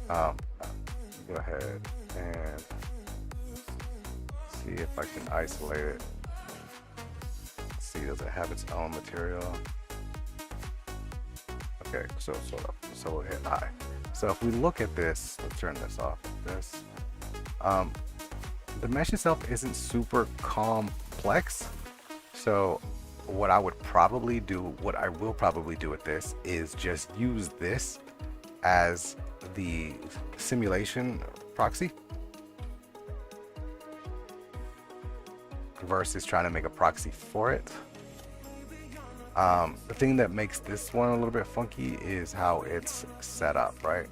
Go ahead and see if I can isolate it. Let's see, does it have its own material? Okay, so we'll hit I. So if we look at this, let's turn this off. The mesh itself isn't super complex. So what I will probably do with this is just use this as the simulation proxy versus trying to make a proxy for it. The thing that makes this one a little bit funky is how it's set up, right?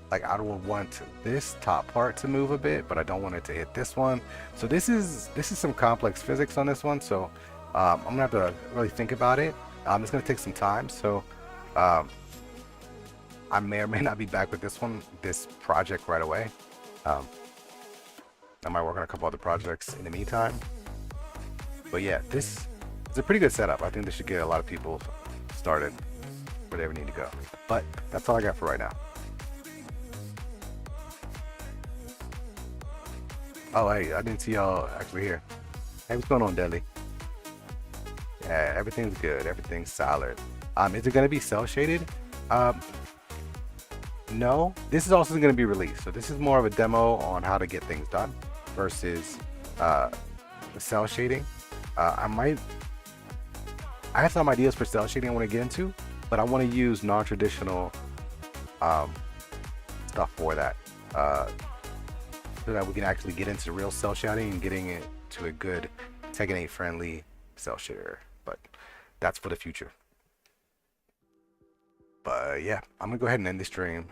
Like, I would want this top part to move a bit, but I don't want it to hit this one. So this is some complex physics on this one. So I'm gonna have to really think about it. It's gonna take some time. So I may or may not be back with this project right away. I might work on a couple other projects in the meantime. But yeah, this is a pretty good setup. I think this should get a lot of people started where they ever need to go. But that's all I got for right now. Oh, hey, I didn't see y'all actually here. Hey, what's going on, Deli? Yeah, everything's good. Everything's solid. Is it going to be cell shaded? No. This is also going to be released. So this is more of a demo on how to get things done versus the cell shading. I have some ideas for cell shading I want to get into, but I want to use non-traditional stuff for that, so that we can actually get into real cell shading and getting it to a good Tekken 8 friendly cell shader. But that's for the future. But yeah, I'm gonna go ahead and end this stream.